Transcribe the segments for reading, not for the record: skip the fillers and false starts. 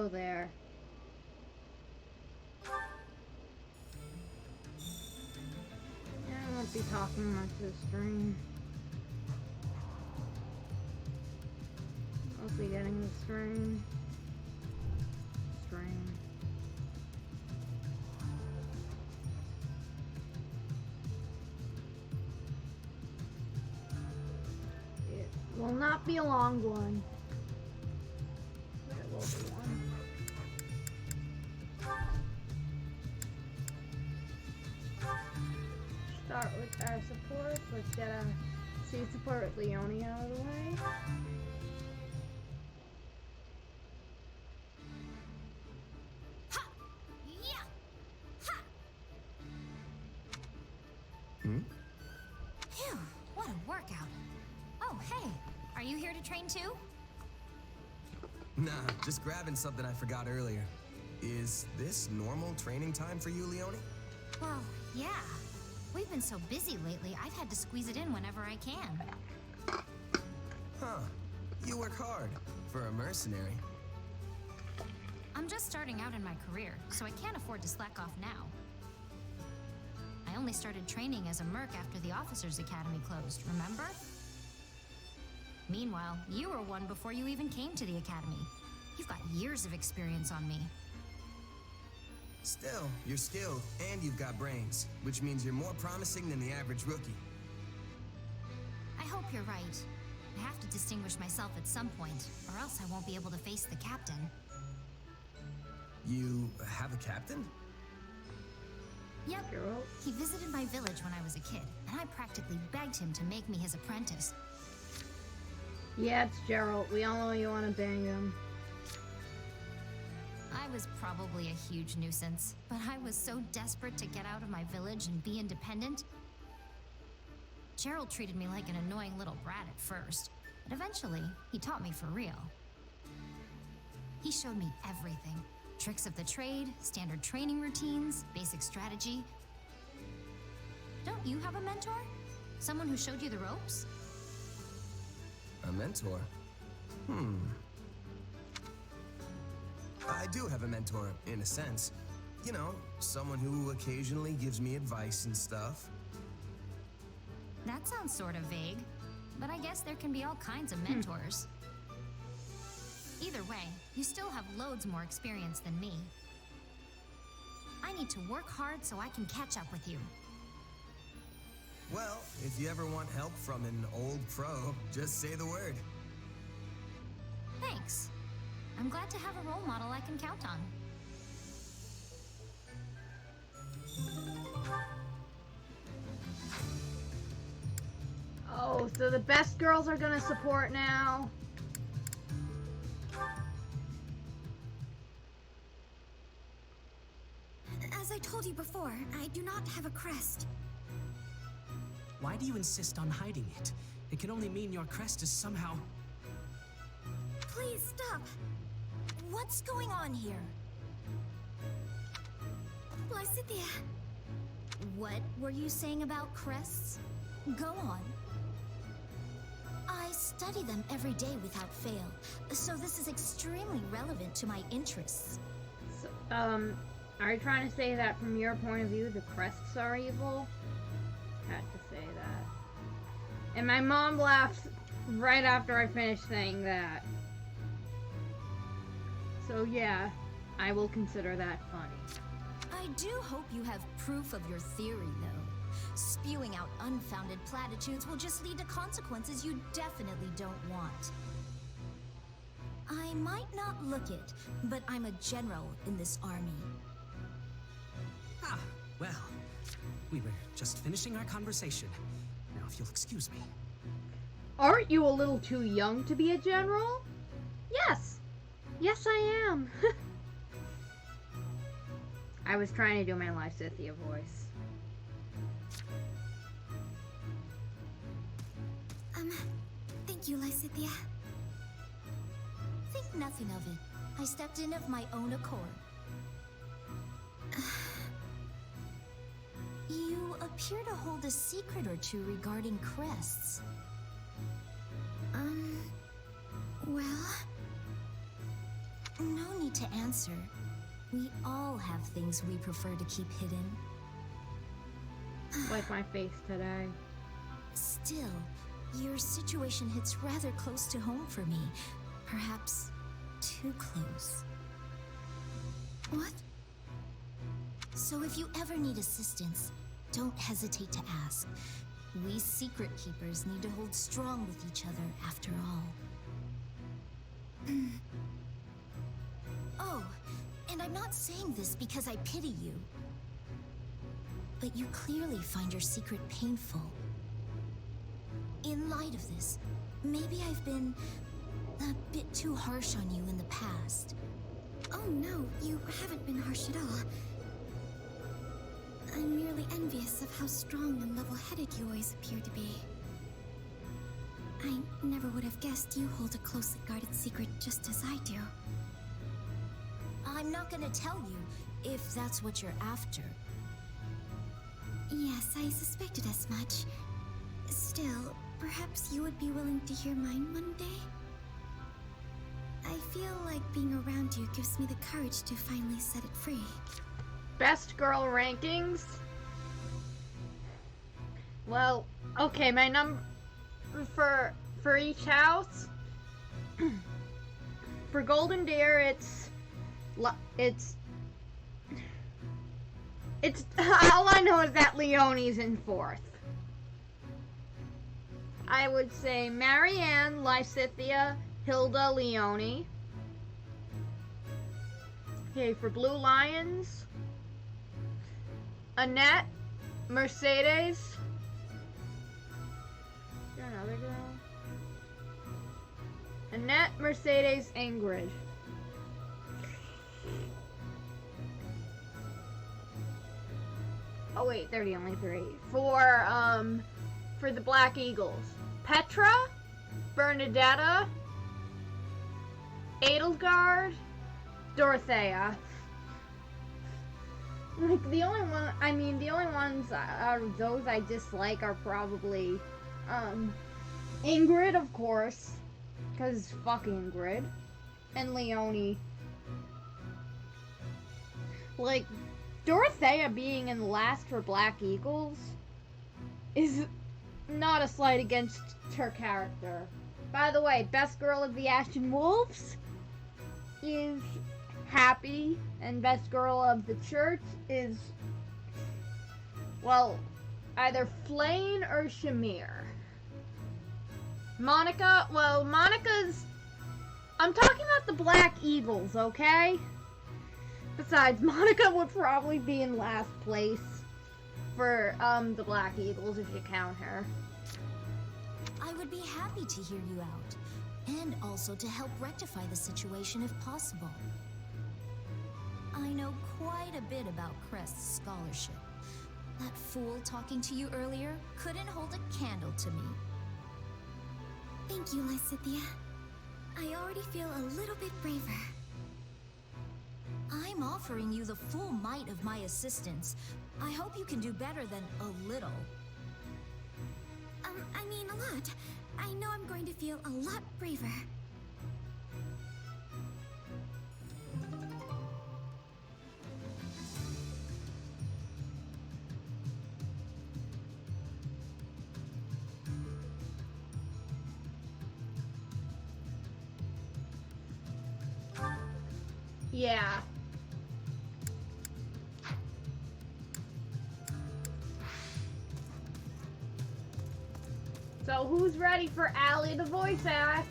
go there. Yeah, I won't be talking much this stream. Mostly getting the stream. It will not be a long one. But it will be one. Start with our support. Let's get our C support with Leonie out of the way. Phew, what a workout. Oh, hey, are you here to train too? Nah, just grabbing something I forgot earlier. Is this normal training time for you, Leonie? Well, yeah. We've been so busy lately, I've had to squeeze it in whenever I can. Huh. You work hard for a mercenary. I'm just starting out in my career, so I can't afford to slack off now. I only started training as a merc after the Officers Academy closed, remember? Meanwhile, you were one before you even came to the Academy. You've got years of experience on me. Still, you're skilled and you've got brains, which means you're more promising than the average rookie. I hope you're right. I have to distinguish myself at some point, or else I won't be able to face the captain. You have a captain? Yep. He visited my village when I was a kid, and I practically begged him to make me his apprentice. Yeah, it's Gerald. We all know you want to bang him. I was probably a huge nuisance, but I was so desperate to get out of my village and be independent. Gerald treated me like an annoying little brat at first, but eventually, he taught me for real. He showed me everything. Tricks of the trade, standard training routines, basic strategy. Don't you have a mentor? Someone who showed you the ropes? A mentor? I do have a mentor, in a sense. You know, someone who occasionally gives me advice and stuff. That sounds sort of vague, but I guess there can be all kinds of mentors. Either way, you still have loads more experience than me. I need to work hard so I can catch up with you. Well, if you ever want help from an old pro, just say the word. Thanks. I'm glad to have a role model I can count on. Oh, so the best girls are gonna support now. As I told you before, I do not have a crest. Why do you insist on hiding it? It can only mean your crest is somehow... Please stop. What's going on here? Lysithea. What were you saying about crests? Go on. I study them every day without fail, so this is extremely relevant to my interests. So, are you trying to say that from your point of view, the crests are evil? Had to say that. And my mom laughed right after I finished saying that. So yeah, I will consider that funny. I do hope you have proof of your theory, though. Spewing out unfounded platitudes will just lead to consequences you definitely don't want. I might not look it, but I'm a general in this army. Ah, well, we were just finishing our conversation. Now, if you'll excuse me. Aren't you a little too young to be a general? Yes. Yes, I am. I was trying to do my Lysithea voice. Thank you, Lysithea. Think nothing of it. I stepped in of my own accord. You appear to hold a secret or two regarding crests. Well... No need to answer. We all have things we prefer to keep hidden. Like my face today. Still, your situation hits rather close to home for me. Perhaps too close. What? So if you ever need assistance, don't hesitate to ask. We secret keepers need to hold strong with each other after all. Oh, and I'm not saying this because I pity you. But you clearly find your secret painful. In light of this, maybe I've been a bit too harsh on you in the past. Oh no, you haven't been harsh at all. I'm merely envious of how strong and level-headed you always appear to be. I never would have guessed you hold a closely guarded secret just as I do. I'm not gonna tell you if that's what you're after. Yes, I suspected as much. Still, perhaps you would be willing to hear mine one day? I feel like being around you gives me the courage to finally set it free. Best girl rankings? Well, okay, my number for each house. For Golden Deer, it's all I know is that Leonie's in 4th. I would say Marianne, Lysithea, Hilda, Leonie. Okay, for Blue Lions, Annette, Mercedes. Is there another girl? Annette, Mercedes, Ingrid. Oh wait, they're the only 3. For the Black Eagles, Petra, Bernadetta, Edelgard, Dorothea. Like, the only ones out of those I dislike are probably, Ingrid, of course, because fuck Ingrid, and Leonie. Like, Dorothea being in last for Black Eagles is not a slight against her character. By the way, best girl of the Ashen Wolves is Happy, and best girl of the church is, well, either Flayn or Shamir. Monica, well, Monica's, I'm talking about the Black Eagles, okay? Besides, Monica would probably be in last place for, the Black Eagles if you count her. I would be happy to hear you out, and also to help rectify the situation if possible. I know quite a bit about Crest's scholarship. That fool talking to you earlier couldn't hold a candle to me. Thank you, Lysithea. I already feel a little bit braver. I'm offering you the full might of my assistance. I hope you can do better than a little. I mean a lot. I know I'm going to feel a lot braver. Yeah. So who's ready for Allie the voice act?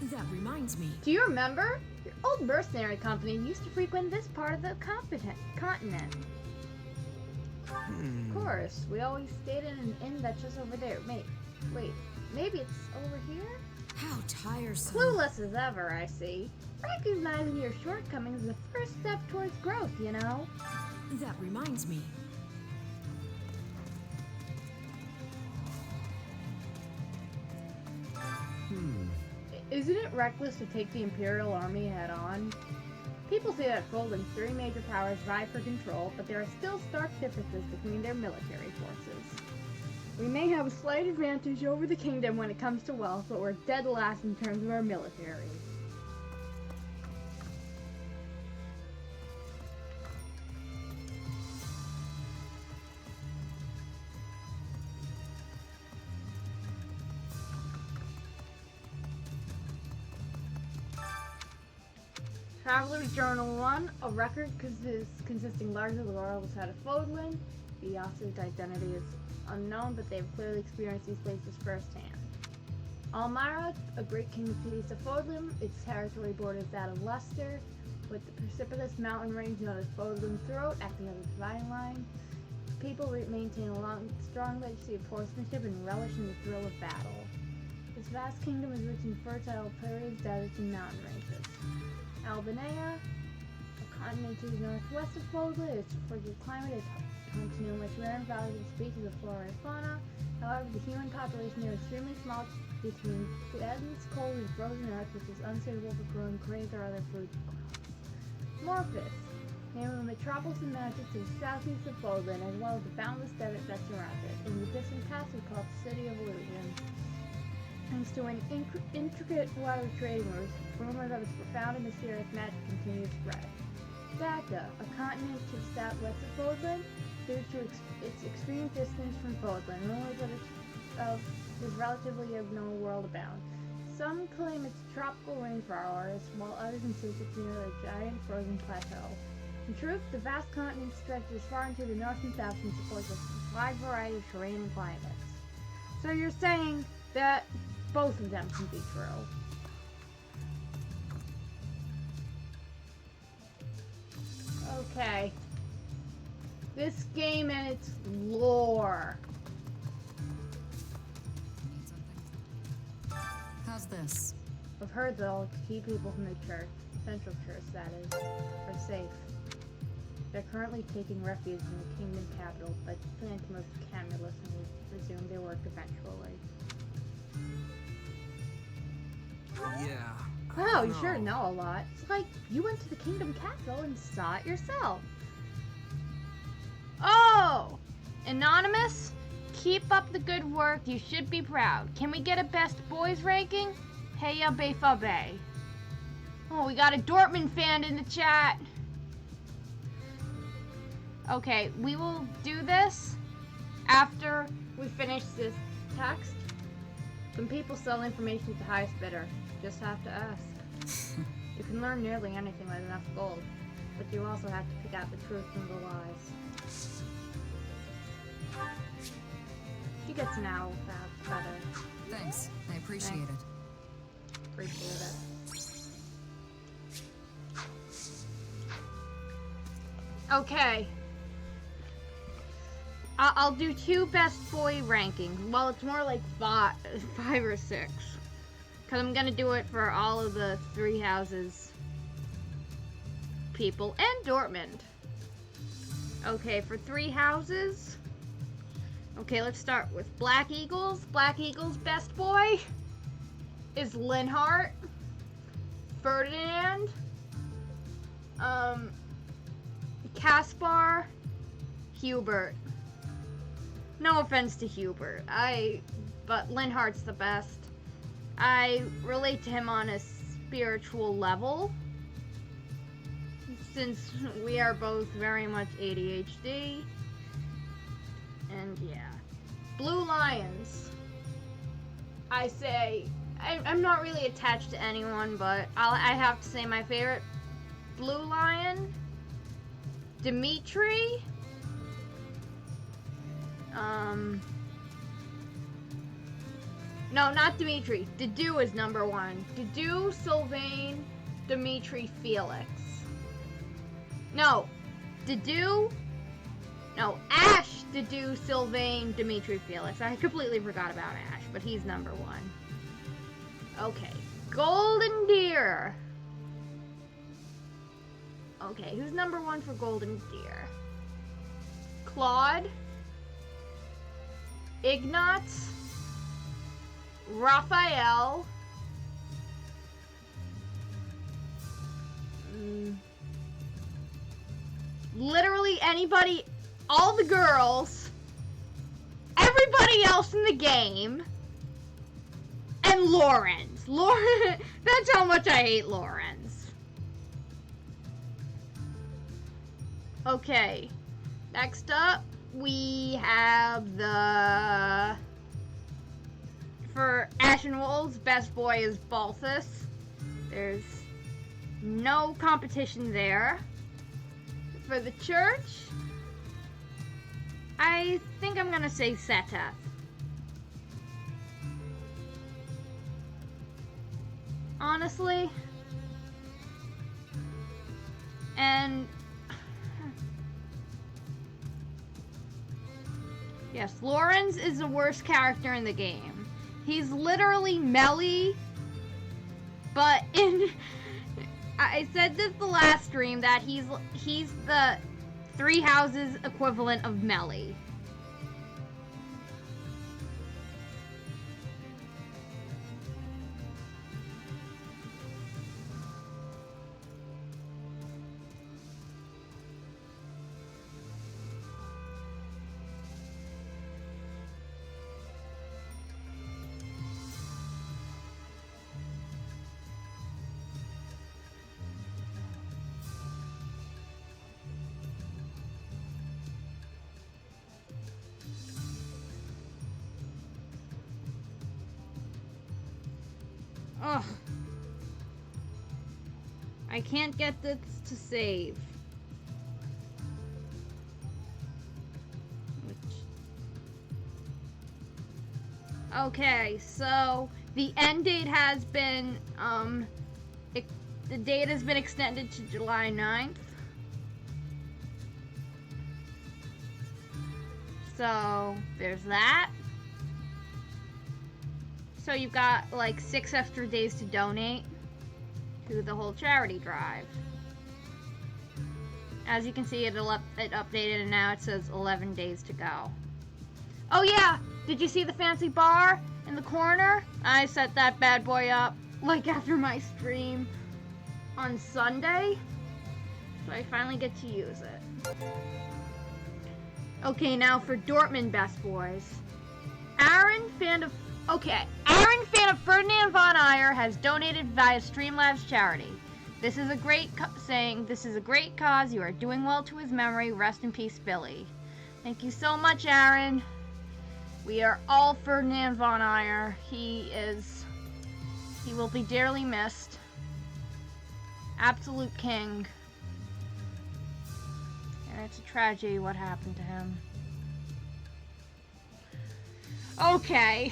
That reminds me. Do you remember? Your old mercenary company used to frequent this part of the continent. Of course, we always stayed in an inn that's just over there. Wait, maybe it's over here? How tiresome. Clueless as ever, I see. Recognizing your shortcomings is the first step towards growth, you know? That reminds me. Isn't it reckless to take the Imperial Army head-on? People say that Golden's 3 major powers vie for control, but there are still stark differences between their military forces. We may have a slight advantage over the kingdom when it comes to wealth, but we're dead last in terms of our military. Traveler's Journal 1, a record consisting largely of the royal side of Fodlan. The author's identity is unknown, but they have clearly experienced these places firsthand. Almira, a great kingdom east of Fodlan, its territory borders that of Leicester, with the precipitous mountain range known as Fodlan's Throat acting as a dividing line. People maintain a strong legacy of horsemanship and relish in the thrill of battle. This vast kingdom is rich in fertile prairies, deserts, and mountain ranges. Albanea, a continent to the northwest of Fodlan, its frigid climate is home to numerous rare and valuable species of flora and fauna. However, the human population here is extremely small between dense, cold, and frozen earth, which is unsuitable for growing grains or other food crops. Morphus, name of a metropolis and magic to the southeast of Fodlan, as well as the boundless desert that surrounds it. In the distant past, we call it the City of Illusion. Thanks to an intricate web of trading routes, rumors of its profound and mysterious magic continue to spread. Daca, a continent to the southwest of Fodlan, due to its extreme distance from Fodlan, rumors of this relatively unknown world abound. Some claim it's a tropical rainforest, while others insist it's near a giant frozen plateau. In truth, the vast continent stretches far into the north and south and supports a wide variety of terrain and climates. So you're saying that both of them can be true. Okay. This game and its lore. Need something? How's this? I've heard that all key people from the church, central church that is, are safe. They're currently taking refuge in the kingdom capital, but plan to move to Camulus and will resume their work eventually. Yeah. Wow, you sure know a lot. It's like you went to the kingdom capital and saw it yourself. Oh! Anonymous? Keep up the good work. You should be proud. Can we get a best boys ranking? Hey, ya Bay. Oh, we got a Dortmund fan in the chat. Okay, we will do this after we finish this text. Some people sell information to the highest bidder. Just have to ask. You can learn nearly anything with enough gold, but you also have to pick out the truth from the lies. He gets an owl feather. Thanks. I appreciate it. Appreciate it. Okay. I'll do 2 best boy rankings. Well, it's more like 5 or 6. Because I'm going to do it for all of the 3 houses people and Dortmund. Okay, for 3 houses. Okay, let's start with Black Eagles. Black Eagles' best boy is Linhardt. Ferdinand. Caspar. Hubert. No offense to Hubert, but Linhardt's the best. I relate to him on a spiritual level, since we are both very much ADHD. And yeah. Blue Lions. I say, I'm not really attached to anyone, but I have to say my favorite Blue Lion, Dimitri. No, not Dimitri. Dedue is number 1. Dedue, Sylvain, Dimitri, Felix. No. Dedue. No, Ash, Dedue, Sylvain, Dimitri, Felix. I completely forgot about Ash, but he's number 1. Okay. Golden Deer. Okay, who's number 1 for Golden Deer? Claude. Ignatz. Raphael. Literally anybody, all the girls, everybody else else in the game. And Lorenz. That's how much I hate Lorenz. Okay. Next up, we have for Ashen Wolves, best boy is Balthus. There's no competition there. For the church, I think I'm gonna say Seteth. Honestly. And yes, Lorenz is the worst character in the game. He's literally Melly, but I said this the last stream that he's the Three Houses equivalent of Melly. Ugh. I can't get this to save. Okay, so the end date has been, the date has been extended to July 9th. So, there's that. So you've got like 6 extra days to donate to the whole charity drive. As you can see, it updated and now it says 11 days to go. Oh yeah, did you see the fancy bar in the corner? I set that bad boy up like after my stream on Sunday. So I finally get to use it. Okay, now for Dortmund Best Boys. Aaron, fan of Ferdinand Von Ayer, has donated via Streamlabs charity. This is a great this is a great cause. You are doing well to his memory. Rest in peace, Billy. Thank you so much, Aaron. We are all Ferdinand Von Ayer. He will be dearly missed. Absolute king. And it's a tragedy what happened to him. Okay.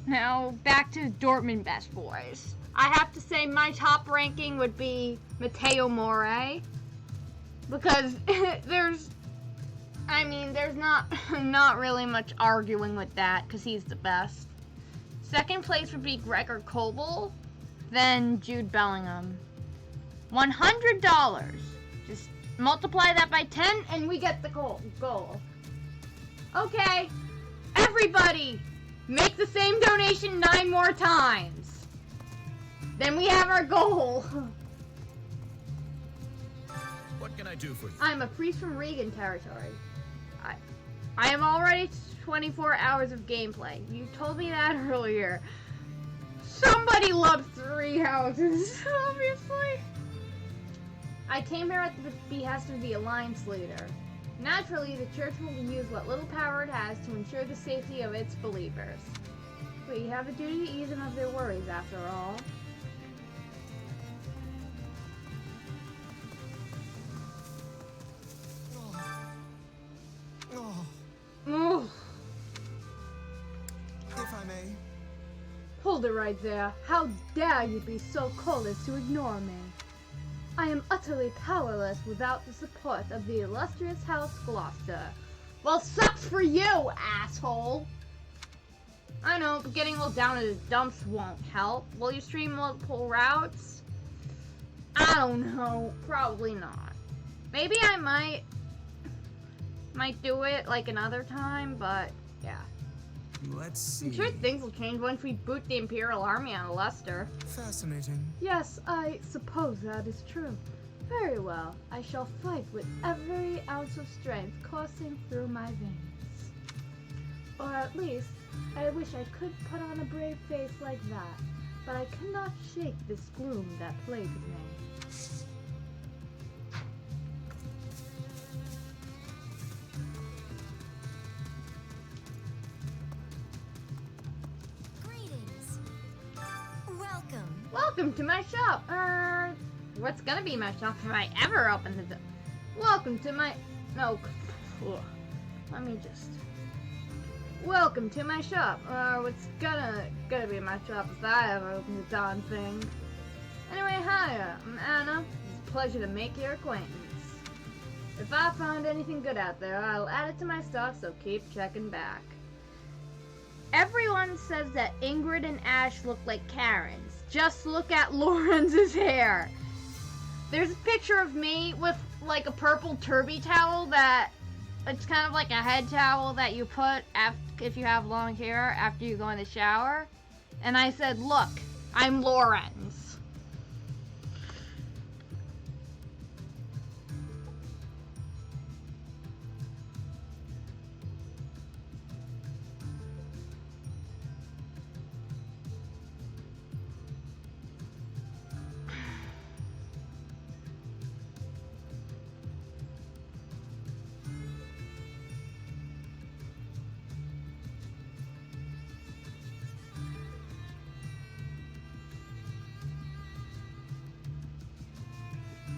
Now, back to Dortmund Best Boys. I have to say my top ranking would be Matteo More. Because there's not really much arguing with that, because he's the best. Second place would be Gregor Kobel, then Jude Bellingham. $100. Just multiply that by 10 and we get the goal. Okay, everybody, make the same donation 9 more times. Then we have our goal. What can I do for you? I'm a priest from Regan territory. I am already 24 hours of gameplay. You told me that earlier. Somebody loves Three Houses, obviously. I came here at the behest of the Alliance leader. Naturally, the church will use what little power it has to ensure the safety of its believers. We have a duty to ease them of their worries, after all. Oh. If I may. Hold it right there. How dare you be so cold as to ignore me? I am utterly powerless without the support of the illustrious House Gloucester. Well, sucks for you, asshole! I know, but getting a little down in the dumps won't help. Will you stream multiple routes? I don't know. Probably not. Maybe I might do it like another time, but yeah. Let's see. I'm sure things will change once we boot the Imperial Army out of Leicester. Fascinating. Yes, I suppose that is true. Very well. I shall fight with every ounce of strength coursing through my veins. Or at least, I wish I could put on a brave face like that, but I cannot shake this gloom that plagues me. Greetings. Welcome. Welcome to my shop. What's gonna be my shop if I ever open the door? Welcome to my... No. Let me just... Welcome to my shop. What's gonna be my shop if I ever open the darn thing? Anyway, hi, I'm Anna. It's a pleasure to make your acquaintance. If I find anything good out there, I'll add it to my stock, so keep checking back. Everyone says that Ingrid and Ash look like Karens. Just look at Lawrence's hair. There's a picture of me with like a purple turby towel that it's kind of like a head towel that you put if you have long hair after you go in the shower. And I said, look, I'm Lawrence.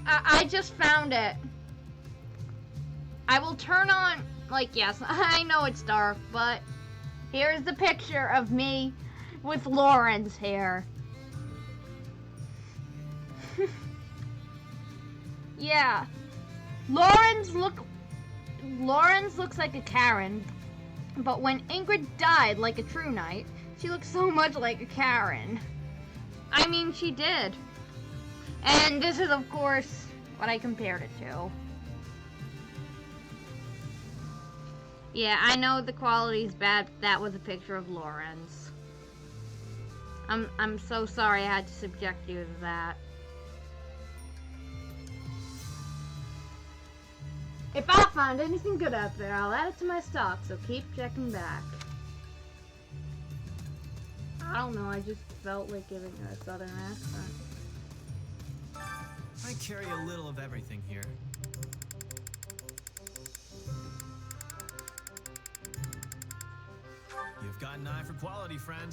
I just found it. I will turn on, like, yes, I know it's dark, but here's the picture of me with Lauren's hair. Yeah. Lawrence looks like a Karen, but when Ingrid died like a true knight, she looks so much like a Karen. I mean, she did. And this is, of course, what I compared it to. Yeah, I know the quality's bad, but that was a picture of Lawrence. I'm so sorry I had to subject you to that. If I find anything good out there, I'll add it to my stock, so keep checking back. I don't know, I just felt like giving her a southern accent. I carry a little of everything here. You've got an eye for quality, friend.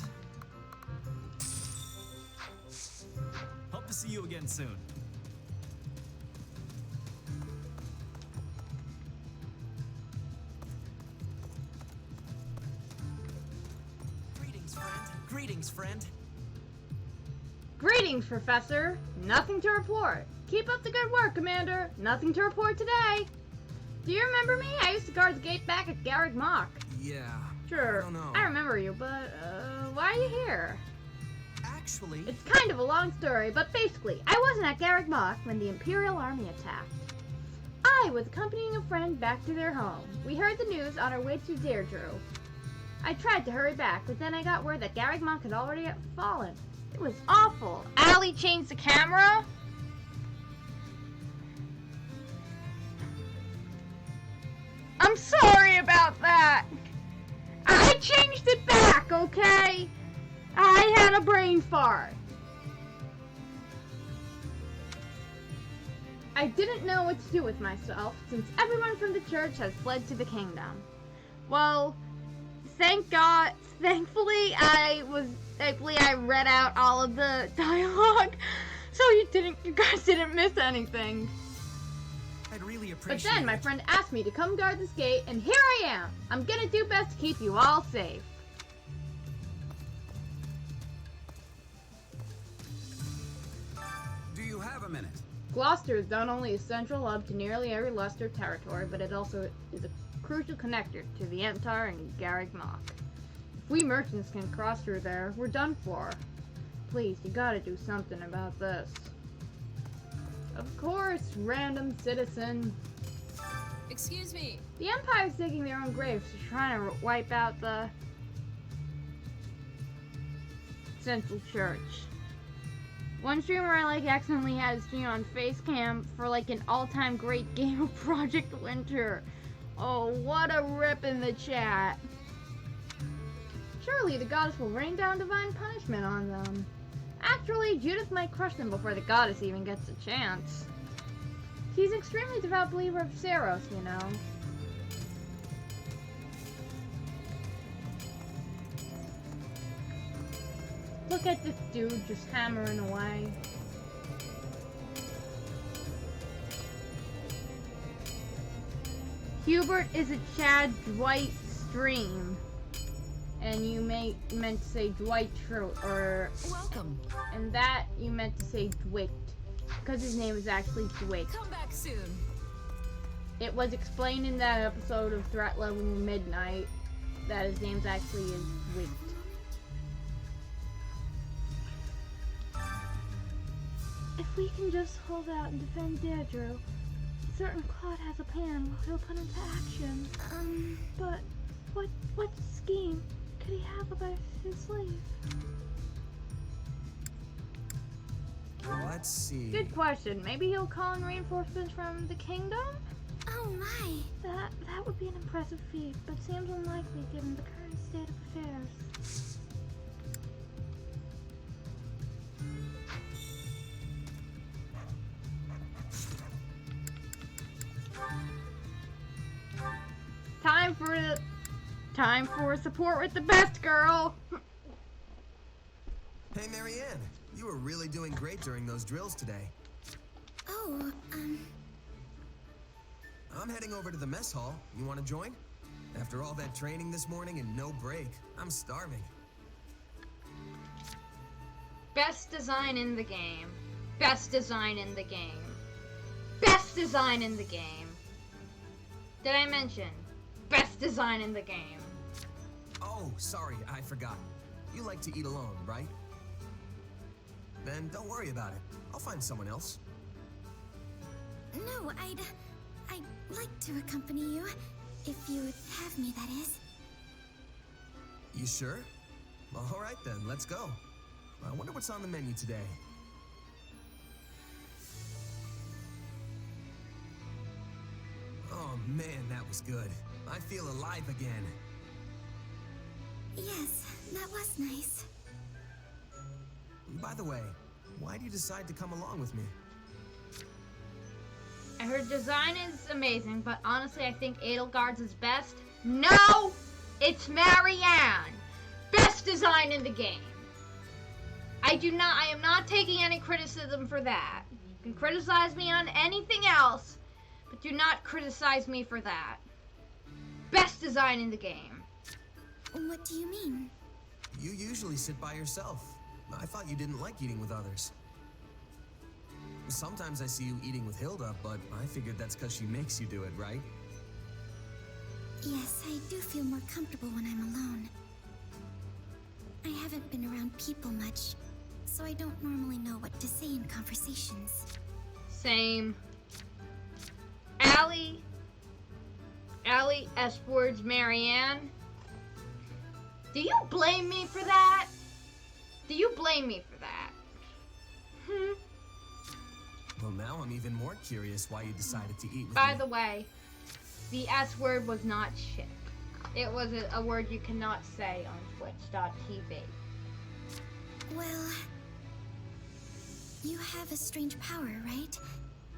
Hope to see you again soon. Greetings, friend. Greetings, friend. Greetings, Professor. Nothing to report. Keep up the good work, Commander. Nothing to report today. Do you remember me? I used to guard the gate back at Garrick Mach. Yeah. Sure. I don't know. I remember you, but, why are you here? Actually, It's kind of a long story, but basically, I wasn't at Garrick Mach when the Imperial Army attacked. I was accompanying a friend back to their home. We heard the news on our way to Deirdre. I tried to hurry back, but then I got word that Garrick Mach had already fallen. It was awful. Allie changed the camera? I'm sorry about that. I changed it back, okay? I had a brain fart. I didn't know what to do with myself, since everyone from the church has fled to the kingdom. Well, thankfully I read out all of the dialogue, so you guys didn't miss anything. I'd really But appreciate then my it. friend asked me to come guard this gate, and here I am. I'm gonna do best to keep you all safe. Do you have a minute? Gloucester is not only a central hub to nearly every Leicester territory, but it also is a crucial connector to the Empire and Garrick Mach. If we merchants can cross through there, we're done for. Please, you gotta do something about this. Of course, random citizen. Excuse me. The Empire's digging their own graves to try to wipe out the Central Church. One streamer I like accidentally had his stream on Facecam for like an all-time great game of Project Winter. Oh, what a rip in the chat. Surely the goddess will rain down divine punishment on them. Actually, Judith might crush them before the goddess even gets a chance. She's an extremely devout believer of Saros, you know. Look at this dude just hammering away. Hubert is a Chad Dwight stream. And you meant to say Dwight or Welcome. and that you meant to say Dwight, because his name is actually Dwight. Come back soon. It was explained in that episode of Threat Level Midnight that his name's actually is Dwight. If we can just hold out and defend Deirdre, certain Claude has a plan he'll put into action. But what scheme could he have about his sleeve? Let's see. Good question. Maybe he'll call in reinforcements from the kingdom? Oh my. That would be an impressive feat, but seems unlikely given the current state of affairs. Time for support with the best girl. Hey, Marianne. You were really doing great during those drills today. Oh, I'm heading over to the mess hall. You want to join? After all that training this morning and no break, I'm starving. Best design in the game. Best design in the game. Best design in the game. Did I mention? Best design in the game. Oh, sorry, I forgot. You like to eat alone, right? Then don't worry about it. I'll find someone else. no, I'd like to accompany you. If you'd have me, that is. You sure? All right then, let's go. I wonder what's on the menu today. Oh man, that was good. I feel alive again. Yes, that was nice. By the way, why do you decide to come along with me? Her design is amazing, but honestly, I think Edelgard's is best. No! It's Marianne! Best design in the game. I am not taking any criticism for that. You can criticize me on anything else, but do not criticize me for that. Best design in the game. What do you mean? You usually sit by yourself. I thought you didn't like eating with others. Sometimes I see you eating with Hilda, but I figured that's because she makes you do it, right? Yes, I do feel more comfortable when I'm alone. I haven't been around people much, so I don't normally know what to say in conversations. Same. Allie S. Words Marianne. Do you blame me for that? Do you blame me for that? Well, now I'm even more curious why you decided to eat with By me. the way, the S word was not shit. It was a word you cannot say on Twitch.tv. Well, you have a strange power, right?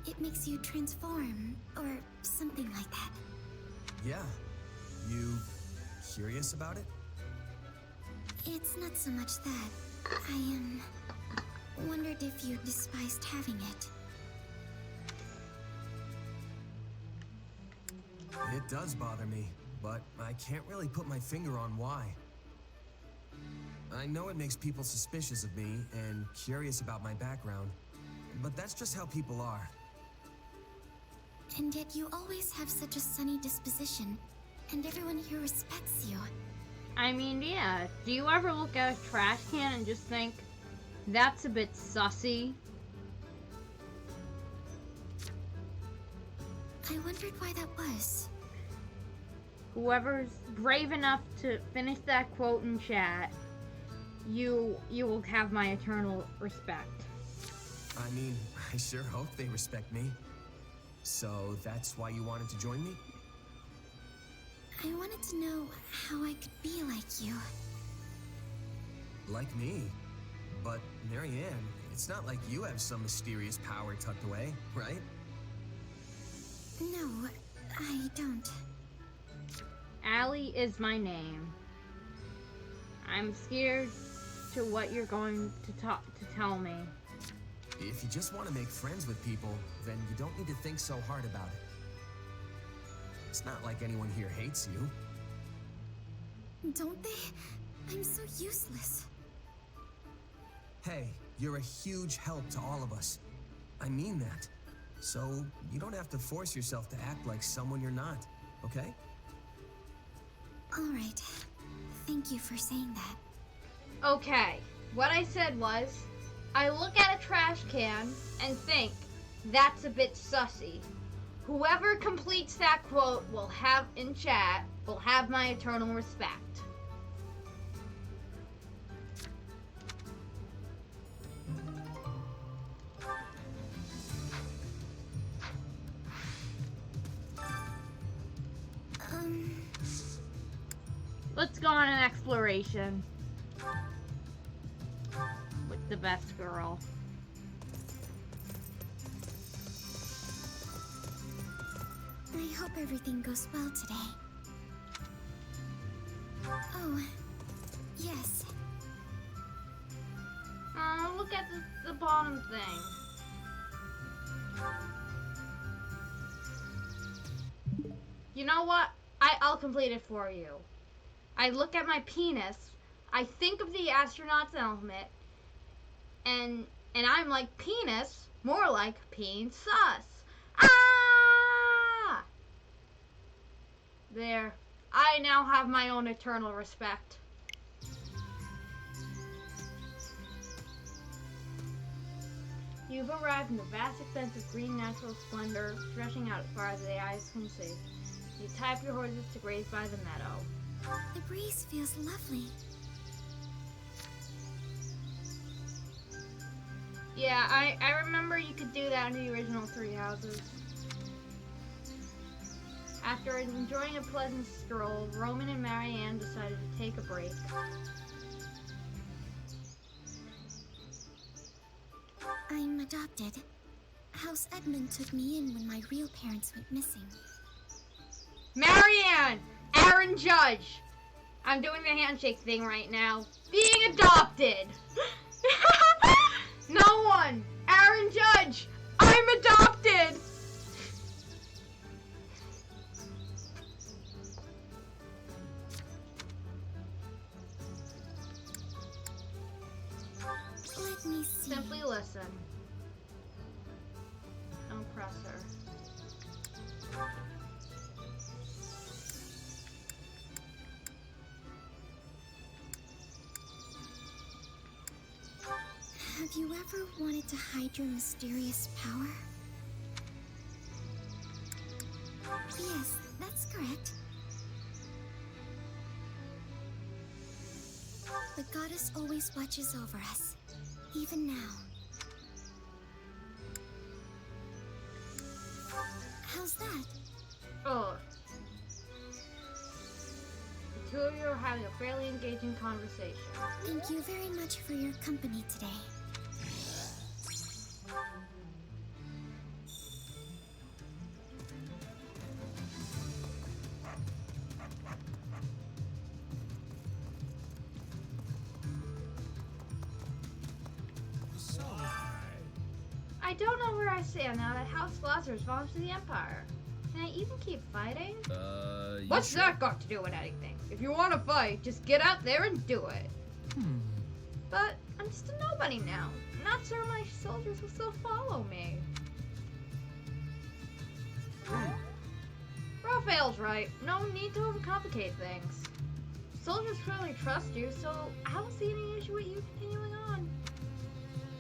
It makes you transform, or something like that. Yeah. You curious about it? It's not so much that. I wondered if you despised having it. It does bother me, but I can't really put my finger on why. I know it makes people suspicious of me and curious about my background, but that's just how people are. And yet you always have such a sunny disposition, and everyone here respects you. I mean, yeah. Do you ever look at a trash can and just think, that's a bit sussy? I wondered why that was. Whoever's brave enough to finish that quote in chat, you will have my eternal respect. I mean, I sure hope they respect me. So that's why you wanted to join me? I wanted to know how I could be like you. like me. But, Marianne, it's not like you have some mysterious power tucked away, right? No, I don't. Allie is my name. I'm scared to what you're going to tell me. If you just want to make friends with people, then you don't need to think so hard about it. It's not like anyone here hates you. Don't they? I'm so useless. Hey, you're a huge help to all of us. I mean that. So, you don't have to force yourself to act like someone you're not, okay? All right. Thank you for saying that. Okay, what I said was, I look at a trash can and think, that's a bit sussy. Whoever completes that quote will have my eternal respect. Let's go on an exploration with the best girl. I hope everything goes well today. Oh, yes. Oh, look at the bottom thing. You know what? I'll complete it for you. I look at my penis, I think of the astronaut's helmet, and I'm like, penis, more like peen sus. Ah! There. I now have my own eternal respect. You've arrived in the vast expanse of green natural splendor, stretching out as far as the eyes can see. You tie up your horses to graze by the meadow. The breeze feels lovely. Yeah, I remember you could do that in the original Three Houses. After enjoying a pleasant stroll, Roman and Marianne decided to take a break. I'm adopted. House Edmund took me in when my real parents went missing. Marianne! Aaron Judge! I'm doing the handshake thing right now. Being adopted! No one! Aaron Judge! I'm adopted! Let me see. Simply listen. Don't press her. Have you ever wanted to hide your mysterious power? Yes, that's correct. The goddess always watches over us, even now. How's that? Oh. The two of you are having a fairly engaging conversation. Thank you very much for your company today. I don't know where I stand now that House Lazarus belongs to the Empire. Can I even keep fighting? What's that got to do with anything? If you want to fight, just get out there and do it. But I'm just a nobody now. I'm not sure my soldiers will still follow me. Raphael's right. No need to overcomplicate things. Soldiers clearly trust you, so I don't see any issue with you continuing on.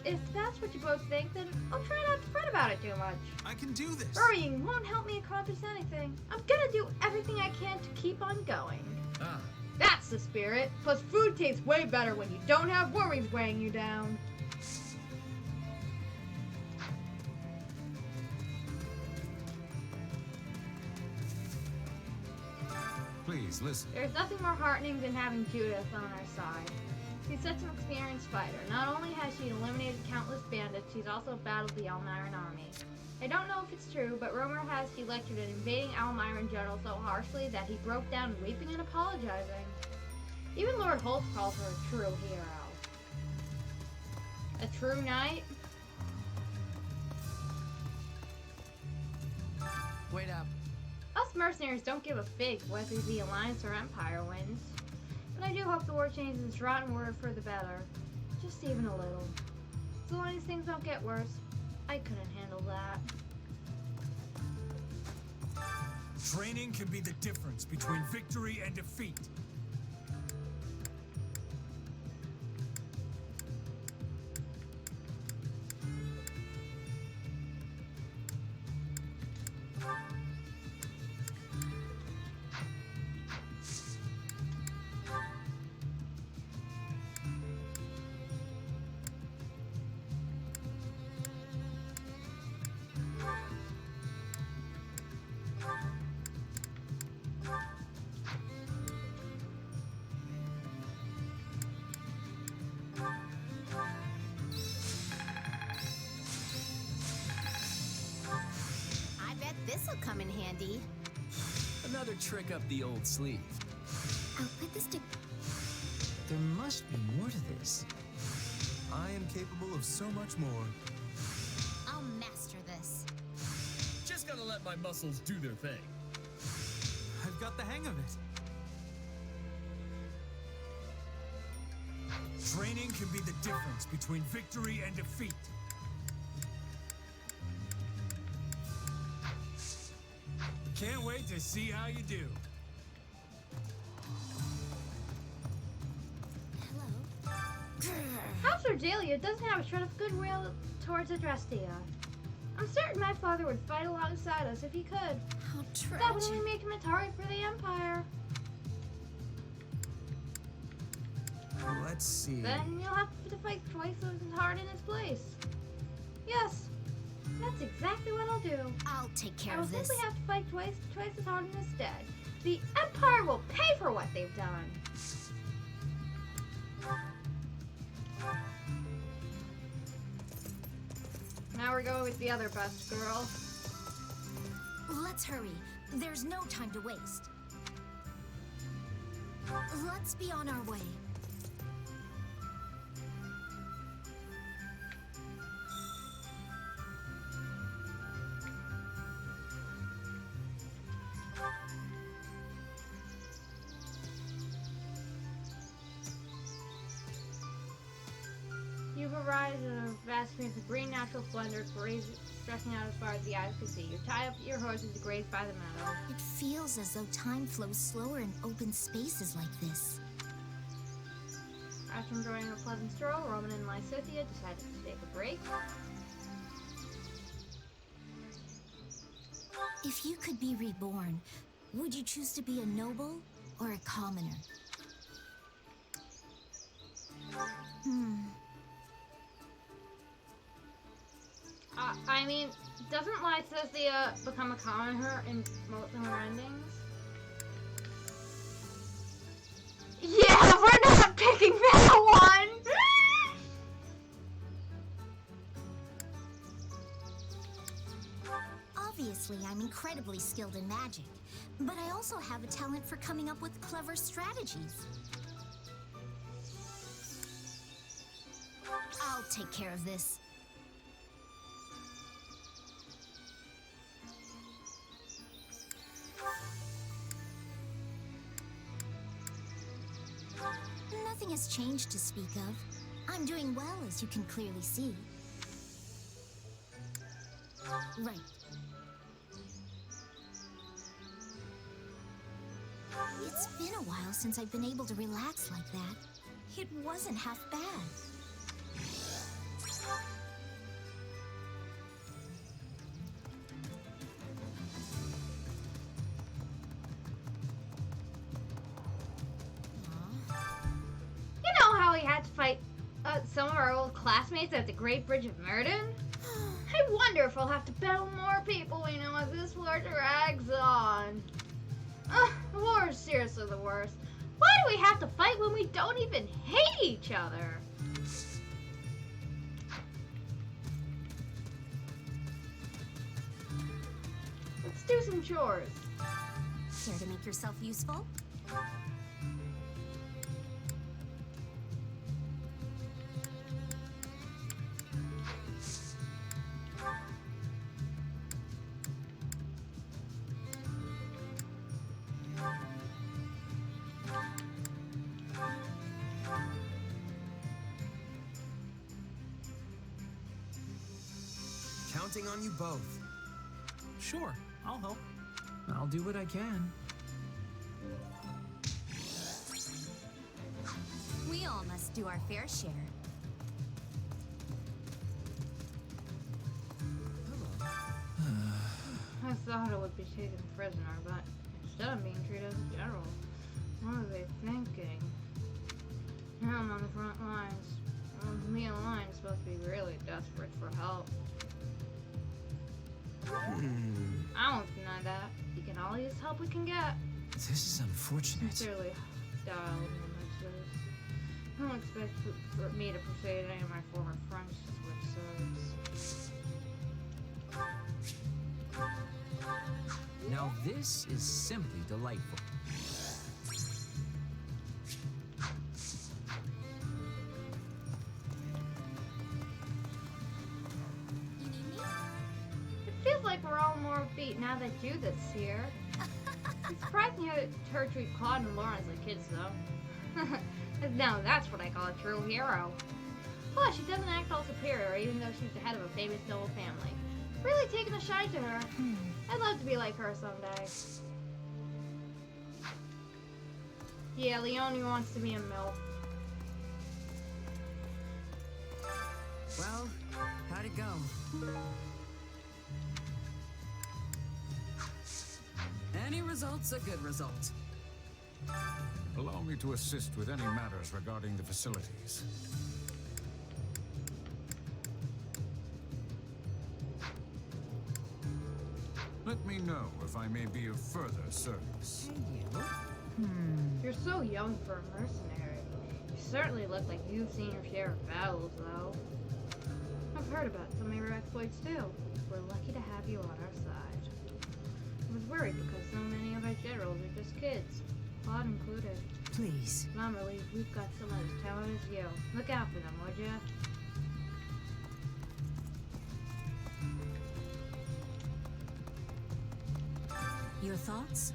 If that's what you both think, then I'll try not to fret about it too much. I can do this. Worrying won't help me accomplish anything. I'm gonna do everything I can to keep on going. Ah. That's the spirit. Plus, food tastes way better when you don't have worries weighing you down. Please listen. There's nothing more heartening than having Judith on our side. She's such an experienced fighter. Not only has she eliminated countless bandits, she's also battled the Elmiran army. I don't know if it's true, but rumor has she lectured an invading Elmiran general so harshly that he broke down weeping and apologizing. Even Lord Holt calls her a true hero. A true knight? Wait up. Us mercenaries don't give a fig whether the Alliance or Empire wins. But I do hope the war changes its rotten word for the better. Just even a little. So long as things don't get worse, I couldn't handle that. Training can be the difference between victory and defeat. This'll come in handy. Another trick up the old sleeve. I'll put this to... There must be more to this. I am capable of so much more. I'll master this. Just gotta let my muscles do their thing. I've got the hang of it. Training can be the difference between victory and defeat. Can't wait to see how you do. House Regalia doesn't have a shred of goodwill towards Adrestia. I'm certain my father would fight alongside us if he could. How That would tragic. only make him a target for the Empire. Let's see. Then you'll have to fight twice as hard in his place. Yes, that's exactly what I'll do. I'll take care I will of this. simply have to fight twice as hard in his stead. The Empire will pay for what they've done. Now we're going with the other best girl. Let's hurry. There's no time to waste. Let's be on our way. You've arrived in a vast expanse of green natural splendor, stretching out as far as the eyes can see. You tie up your horses to graze by the meadow. It feels as though time flows slower in open spaces like this. After enjoying a pleasant stroll, Roman and Lysithea decided to take a break. If you could be reborn, would you choose to be a noble or a commoner? I mean, doesn't Lysithea become a commoner in most of her endings? Yeah, we're not picking that one! Obviously, I'm incredibly skilled in magic, but I also have a talent for coming up with clever strategies. I'll take care of this. Nothing has changed to speak of. I'm doing well, as you can clearly see. Right. It's been a while since I've been able to relax like that. It wasn't half bad. You know how we had to fight some of our old classmates at the Great Bridge of Myrden? I wonder if we'll have to battle more people we know as this war drags on. The war is seriously the worst. Why Why do we have to fight when we don't even hate each other? Let's do some chores. Care to make yourself useful? Counting on you both. Sure, I'll help. I'll do what I can. We all must do our fair share. I thought I would be taken prisoner, but instead I'm being treated as a general. What are they thinking? Now I'm on the front lines. Me and Lion's supposed to be really desperate for help. I won't deny that. We can all use help we can get. This is unfortunate. Sincerely, Dial Nemesis. Don't expect for me to persuade any of my former friends to switch sides. Now this is simply delightful. You need me? It feels like we're all more upbeat now that Judith's here. It's surprising her treat Claude and Lawrence like kids, though. Now that's what I call a true hero. Plus, she doesn't act all superior, even though she's the head of a famous noble family. Really taking a shine to her. I'd love to be like her someday. Yeah, Leonie wants to be a MILF. Well, how'd it go? Any result's a good result. Allow me to assist with any matters regarding the facilities. Let me know if I may be of further service. You're so young for a mercenary. You certainly look like you've seen your share of battles, though. I've heard about some of your exploits, too. We're lucky to have you on our side. I was worried because so many of our generals are just kids, Claude included. Please. But I'm relieved we've got someone as talented as you. Look out for them, would ya? Your thoughts?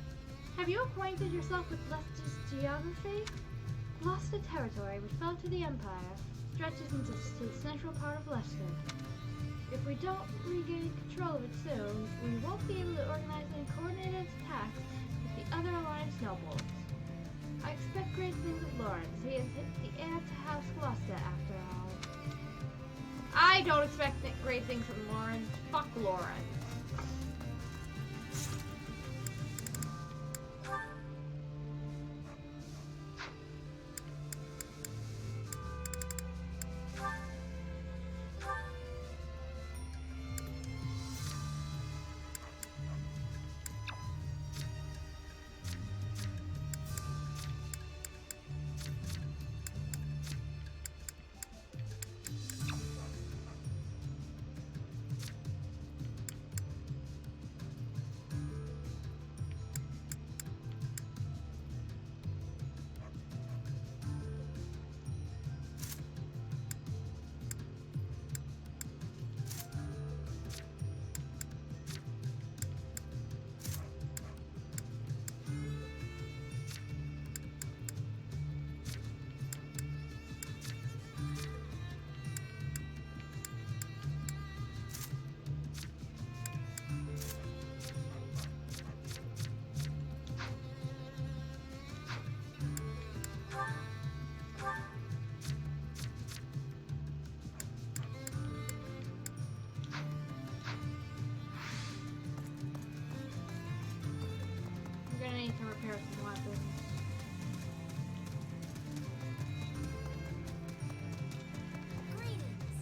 Have you acquainted yourself with Leicester's geography? Gloucester territory, which fell to the Empire, stretches into the central part of Leicester. If we don't regain control of it soon, we won't be able to organize any coordinated attacks with the other Alliance nobles. I expect great things of Lawrence. He is the heir to House Gloucester, after all. I don't expect great things from Lawrence. Fuck Lawrence. We're gonna need to repair some weapons. Greetings.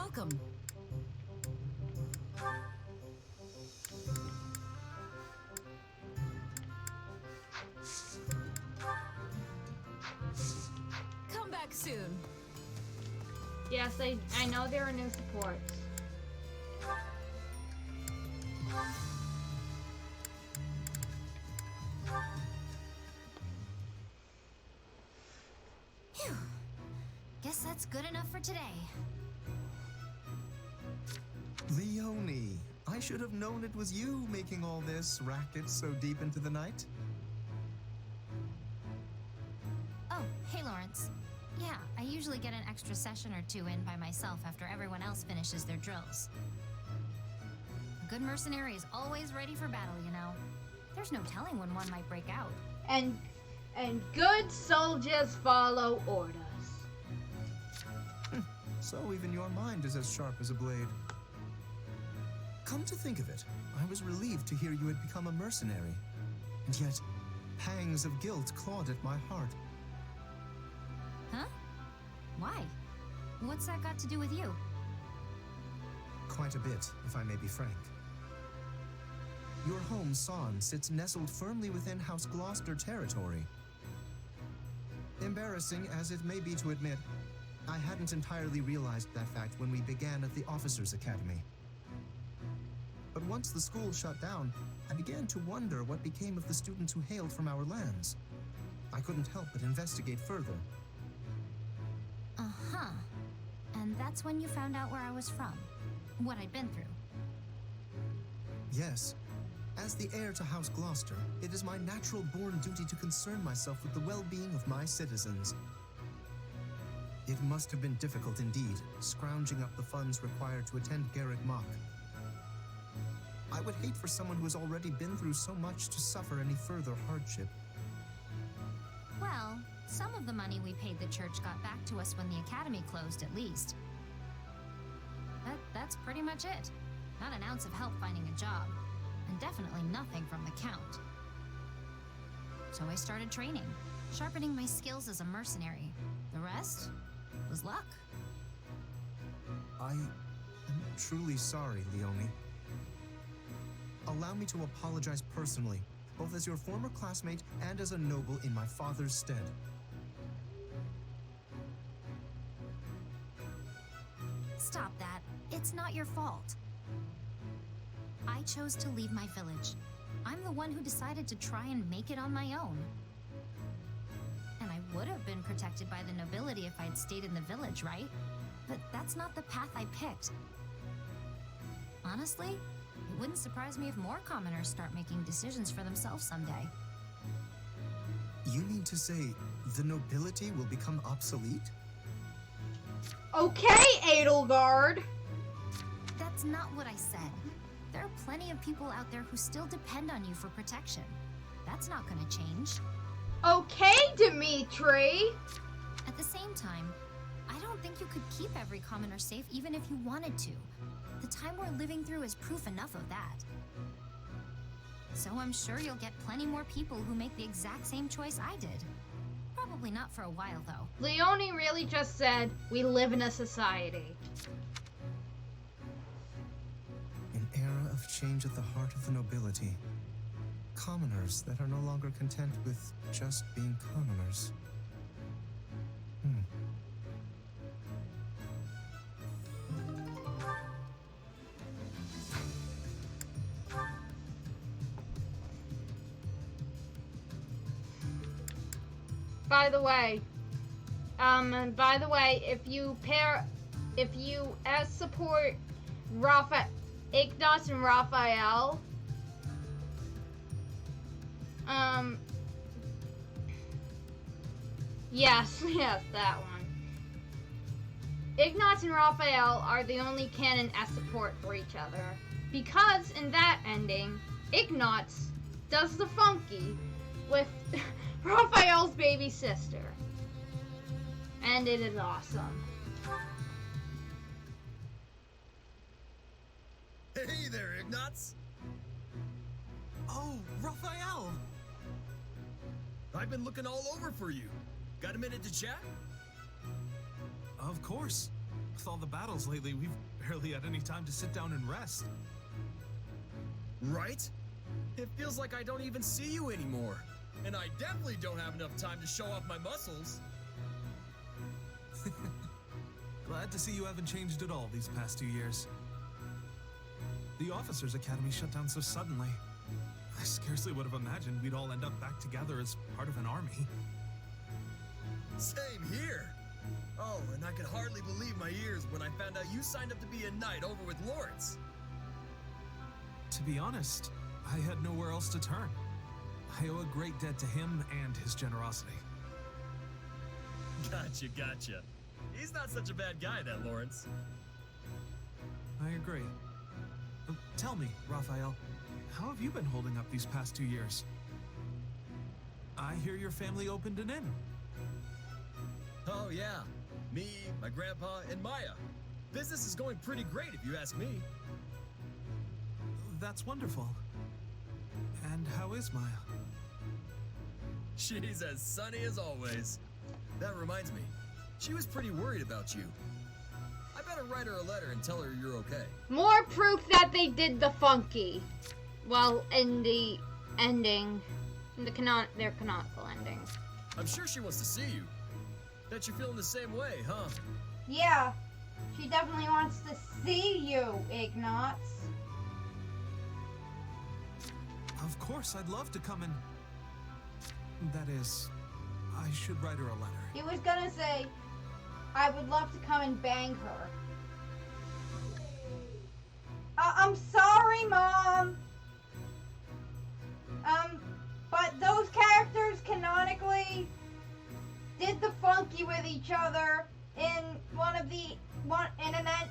welcome. Come back soon. Yes, I know there are new supports. Phew. Guess that's good enough for today. Leonie, I should have known it was you making all this racket so deep into the night. Oh, hey Lawrence. Yeah, I usually get an extra session or two in by myself after everyone else finishes their drills. A good mercenary is always ready for battle, you know. There's no telling when one might break out. And good soldiers follow orders. So even your mind is as sharp as a blade. Come to think of it, I was relieved to hear you had become a mercenary. And yet, pangs of guilt clawed at my heart. Huh? Why? What's that got to do with you? Quite a bit, if I may be frank. Your home, Son, sits nestled firmly within House Gloucester territory. Embarrassing as it may be to admit, I hadn't entirely realized that fact when we began at the Officers' Academy. But once the school shut down, I began to wonder what became of the students who hailed from our lands. I couldn't help but investigate further. Uh-huh. And that's when you found out where I was from. What I'd been through. Yes. As the heir to House Gloucester, it is my natural-born duty to concern myself with the well-being of my citizens. It must have been difficult indeed, scrounging up the funds required to attend Garrick Mock. I would hate for someone who has already been through so much to suffer any further hardship. Well, some of the money we paid the church got back to us when the academy closed, at least. That's pretty much it. Not an ounce of help finding a job, and definitely nothing from the Count. So I started training, sharpening my skills as a mercenary. The rest was luck. I am truly sorry, Leonie. Allow me to apologize personally, both as your former classmate and as a noble in my father's stead. Stop that. It's not your fault. I chose to leave my village. I'm the one who decided to try and make it on my own. And I would have been protected by the nobility if I'd stayed in the village, right? But that's not the path I picked. Honestly, it wouldn't surprise me if more commoners start making decisions for themselves someday. You mean to say the nobility will become obsolete? Okay, Edelgard! That's not what I said. There are plenty of people out there who still depend on you for protection. That's not gonna change. Okay, Dimitri! At the same time, I don't think you could keep every commoner safe even if you wanted to. The time we're living through is proof enough of that. So I'm sure you'll get plenty more people who make the exact same choice I did. Probably not for a while, though. Leonie really just said, we live in a society. An era of change at the heart of the nobility. Commoners that are no longer content with just being commoners. By the way, if you support Ignatz and Raphael, yes, that one. Ignatz and Raphael are the only canon S support for each other, because in that ending, Ignatz does the funky with Raphael's baby sister. And it is awesome. Hey there, Ignatz! Oh, Raphael! I've been looking all over for you. Got a minute to chat? Of course. With all the battles lately, we've barely had any time to sit down and rest. Right? It feels like I don't even see you anymore. And I definitely don't have enough time to show off my muscles. Glad to see you haven't changed at all these past 2 years. The Officers Academy shut down so suddenly. I scarcely would have imagined we'd all end up back together as part of an army. Same here. Oh, and I could hardly believe my ears when I found out you signed up to be a knight over with Lawrence. To be honest, I had nowhere else to turn. I owe a great debt to him and his generosity. Gotcha. He's not such a bad guy, that Lawrence. I agree. Tell me, Raphael, how have you been holding up these past 2 years? I hear your family opened an inn. Oh yeah, me, my grandpa, and Maya. Business is going pretty great if you ask me. That's wonderful. And how is Maya? She's as sunny as always. That reminds me, she was pretty worried about you. I better write her a letter and tell her you're okay. More proof that they did the funky. Well, in the ending, in the their canonical ending. I'm sure she wants to see you. Bet you're feeling the same way, huh? Yeah, she definitely wants to see you, Ignatz. Of course, I'd love to come and... That is, I should write her a letter. He was gonna say, I would love to come and bang her. I'm sorry, Mom. But those characters canonically did the funky with each other in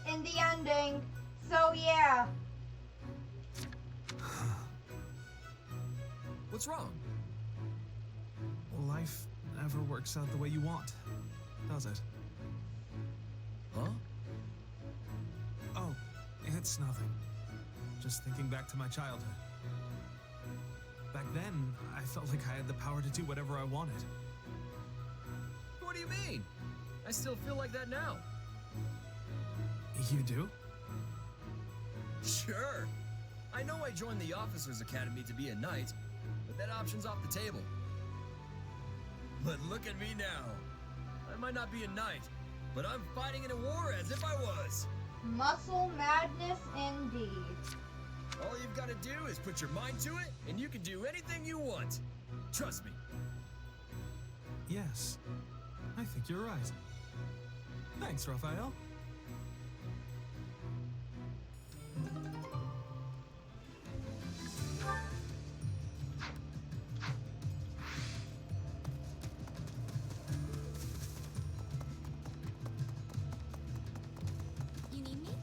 in the ending. So yeah. What's wrong? Life never works out the way you want, does it? Huh? Oh, it's nothing. Just thinking back to my childhood. Back then, I felt like I had the power to do whatever I wanted. What do you mean? I still feel like that now. You do? Sure. I know I joined the Officers Academy to be a knight, but that option's off the table. But look at me now. I might not be a knight, but I'm fighting in a war as if I was. Muscle madness indeed. All you've got to do is put your mind to it, and you can do anything you want. Trust me. Yes, I think you're right. Thanks, Raphael. You need me?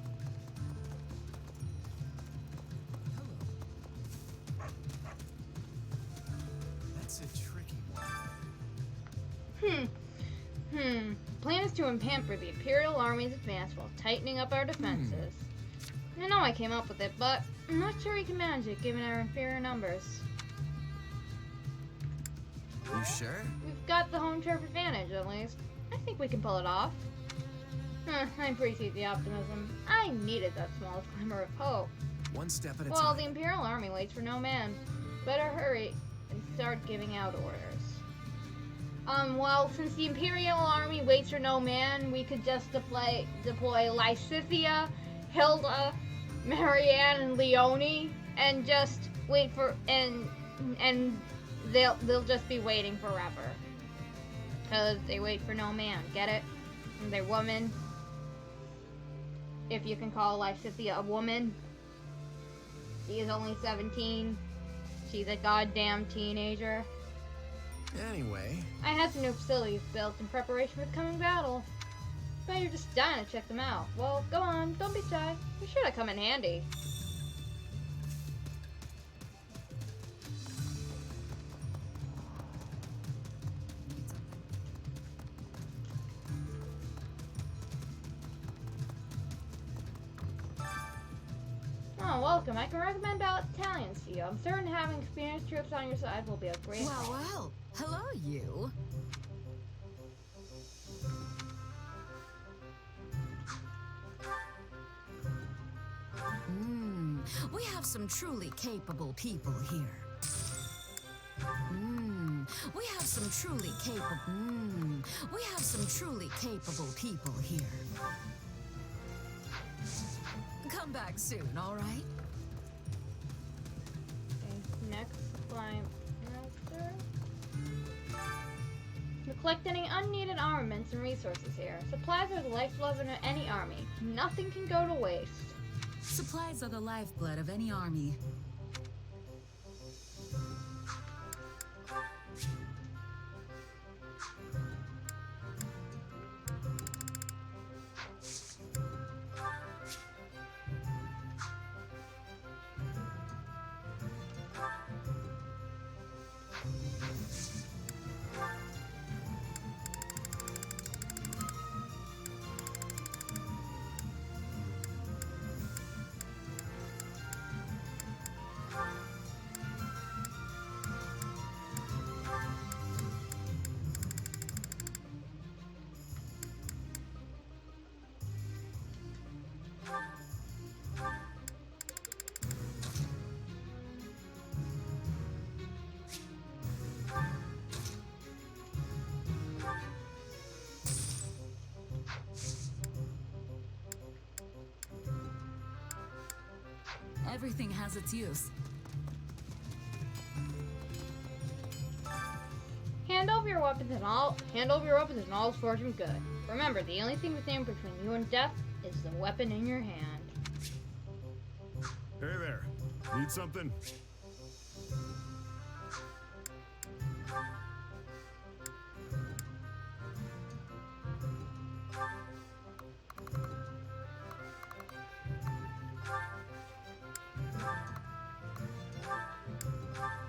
That's a tricky one. Plan is to hamper the Imperial Army's advance while tightening up our defenses. I know I came up with it, but I'm not sure we can manage it given our inferior numbers. You sure? We've got the home turf advantage, at least. I think we can pull it off. I appreciate the optimism. I needed that small glimmer of hope. One step at a Well, time. the Imperial Army waits for no man. Better hurry and start giving out orders. Well, since the Imperial Army waits for no man, we could just deploy Lysithea, Hilda, Marianne, and Leonie, and just wait for and they'll just be waiting forever. Cause they wait for no man. Get it? And they're women. If you can call Lysithea a woman. She is only 17. She's a goddamn teenager. Anyway, I had some new facilities built in preparation for the coming battle. But you're just dying to check them out. Well, go on, don't be shy. You're sure to come in handy. Oh, welcome. I can recommend battalions to you. I'm certain having experienced troops on your side will be a great help. Well, hello, you. We have some truly capable people here. We have some truly capable people here. Come back soon, all right? Okay, next supply master. You're collecting unneeded armaments and resources here. Supplies are the lifeblood of any army. Nothing can go to waste. Supplies are the lifeblood of any army. Everything has its use. Hand over your weapons and all's fortune good. Remember, the only thing between you and death is the weapon in your hand. Hey there. Need something?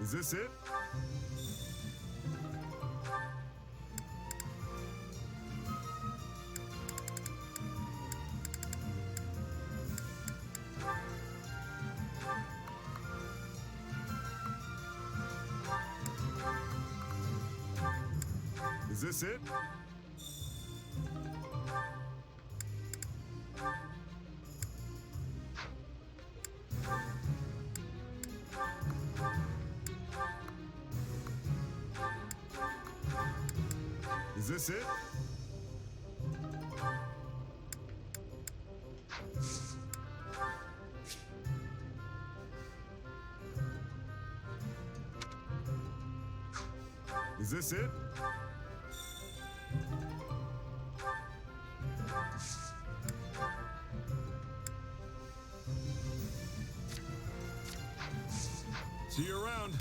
Is this it? Is this it? Is this it? Is this it? See you around.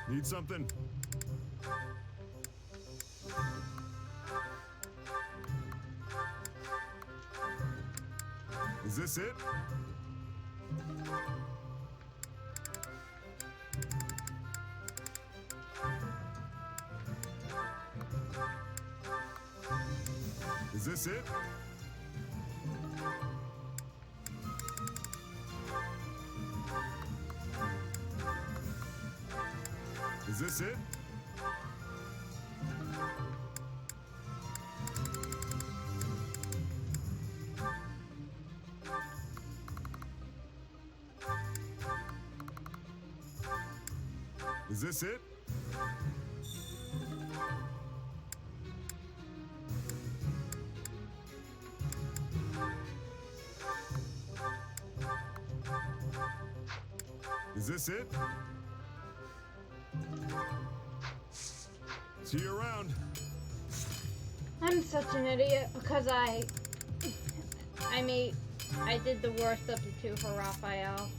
Need something? Is this it? Is this it? Is this it? Is this it? Is this it? See you around. I'm such an idiot because I did the worst of the two for Raphael.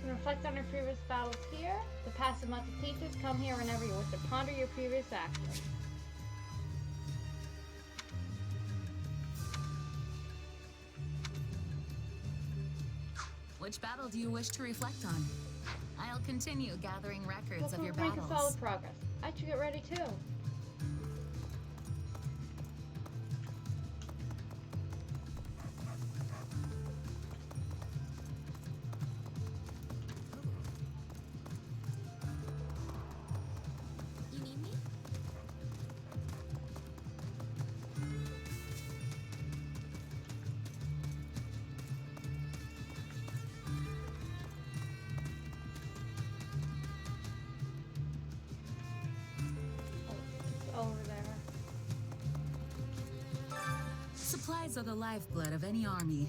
Reflect on your previous battles here. The passive month of teachers come here whenever you wish to ponder your previous actions. Which battle do you wish to reflect on? I'll continue gathering records of your Making battles. solid progress. I should get ready too. You need me? It's over there. Supplies are the lifeblood of any army.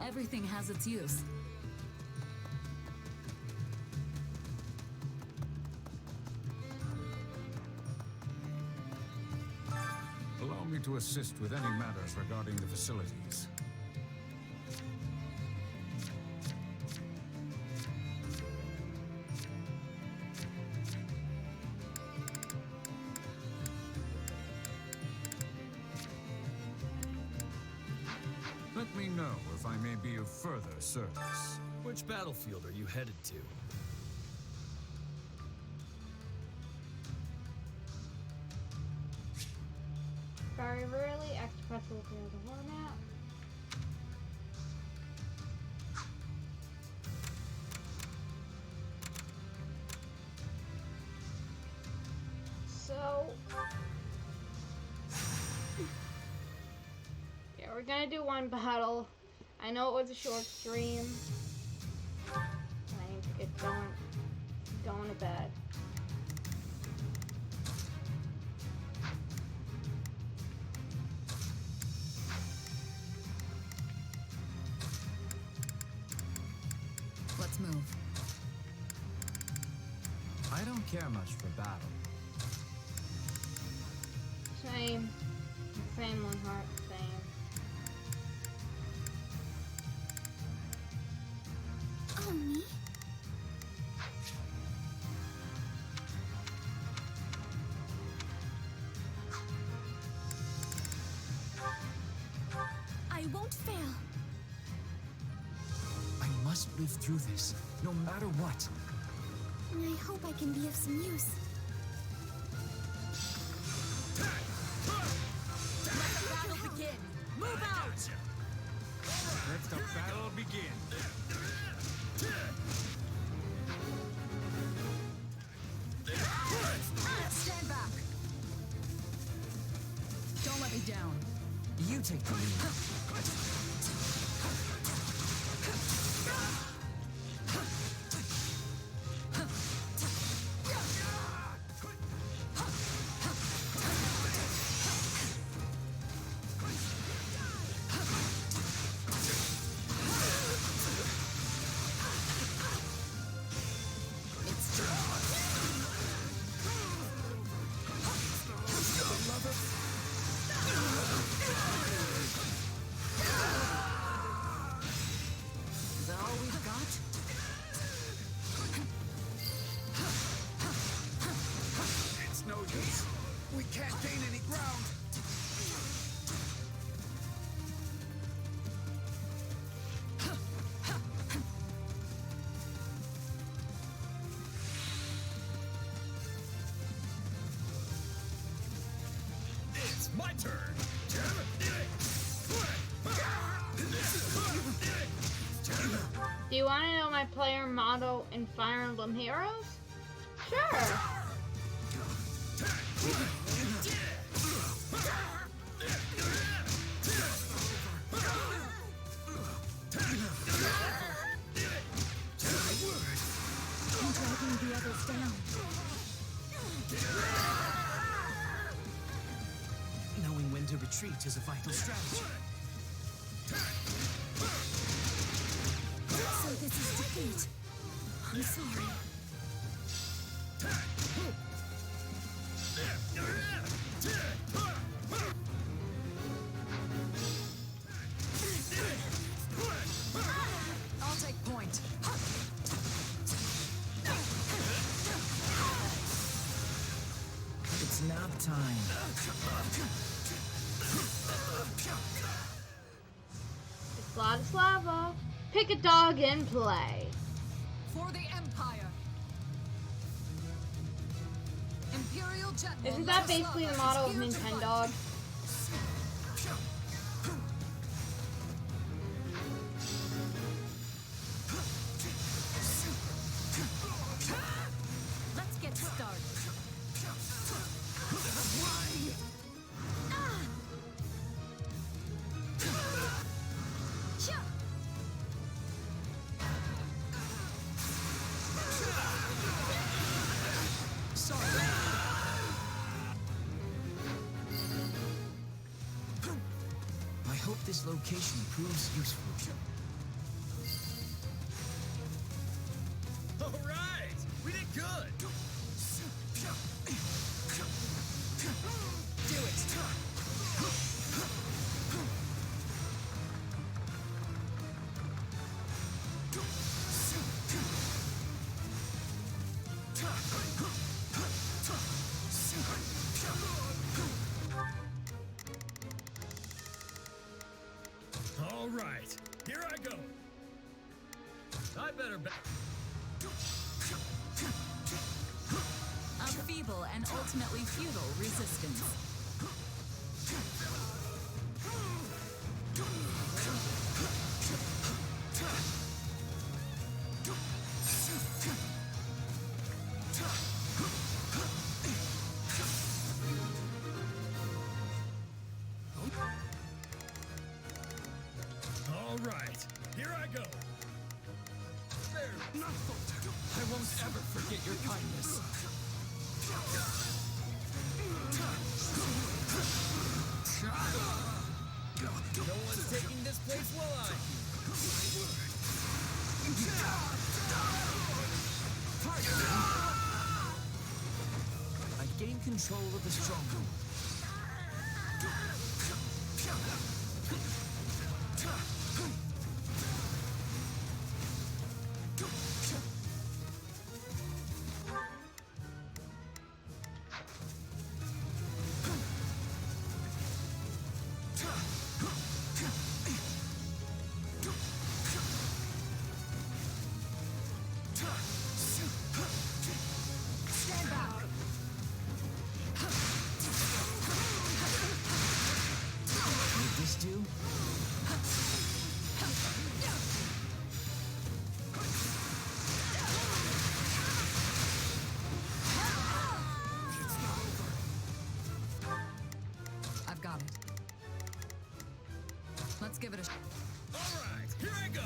Everything has its use. Allow me to assist with any matters regarding the facilities. Let me know if I may be of further service. Which battlefield are you headed to? Very rarely, X press will clear the whole map. So, yeah, we're gonna do one battle. I know it was a short stream. I need to get going to bed. Let's move. I don't care much for battle. Same. Same, Linhart. Same. Oh, me? I won't fail. I must live through this, no matter what. I hope I can be of some use. Let the battle begin! Move out! Let the battle begin. Stand back! Don't let me down. You take the lead. Is that all we've got? It's no use. We can't gain any ground. It's my turn. Do you want to know my player motto in Fire Emblem Heroes? Sure. I'm dragging the others down. Knowing when to retreat is a vital strategy. So this is defeat. I'm sorry. I'll take point. It's nap time. Vladislava, pick a dog and play. For the Empire. Imperial Jet. Isn't that basically the motto of Nintendo? Let's get started. I hope this location proves useful. Good! Do it! All right, here I go. I better bet. A feeble and ultimately futile resistance. All right, here I go. I won't ever forget your kindness. No one's taking this place while I I gained control of the stronghold. Stand back. Would this do? I've got it. Let's give it a All right, here I go.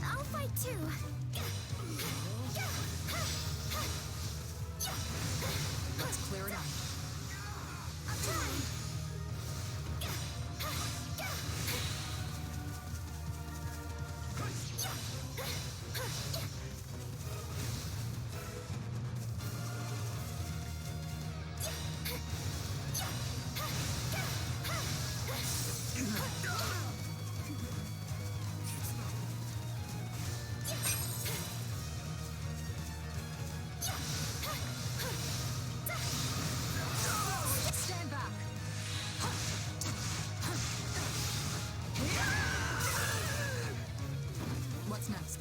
I'll fight too. Let's clear it out. I'll try. Stand back. What's next?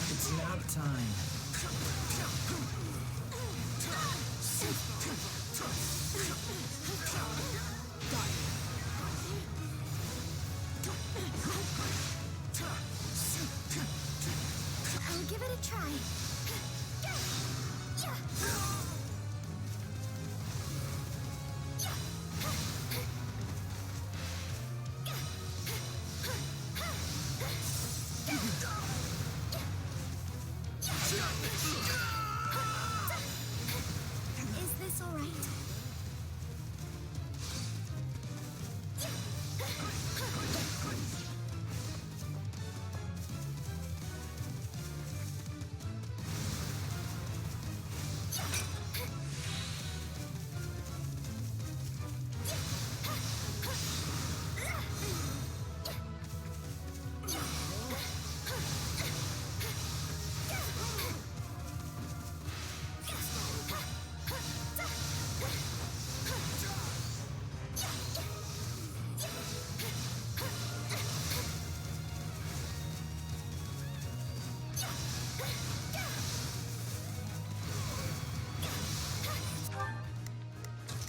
It's nap time. I'll give it a try. Is this all right?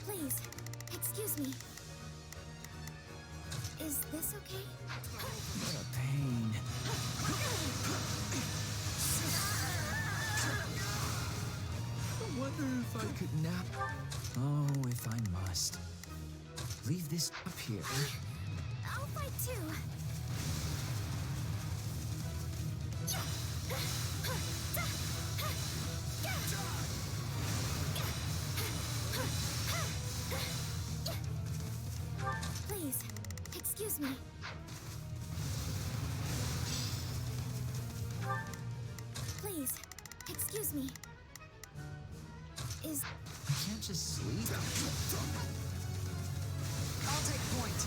Please, excuse me. Is this okay? What a pain. I wonder if I could nap. Oh, if I must. Leave this up here. I'll fight too. Excuse me. Please, excuse me. Is... I can't just sleep. I'll take point.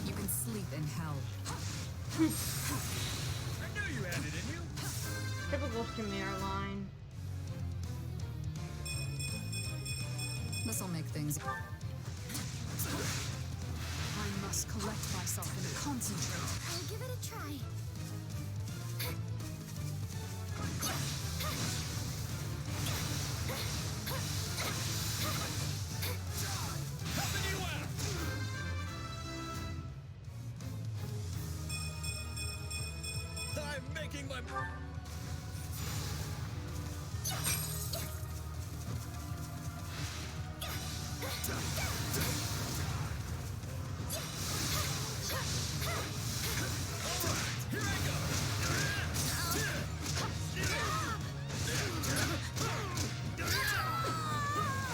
You can sleep in hell. I knew you had it in you. Typical Shamir line. This'll make things. I must collect myself and concentrate. I'll give it a try. I'm making my...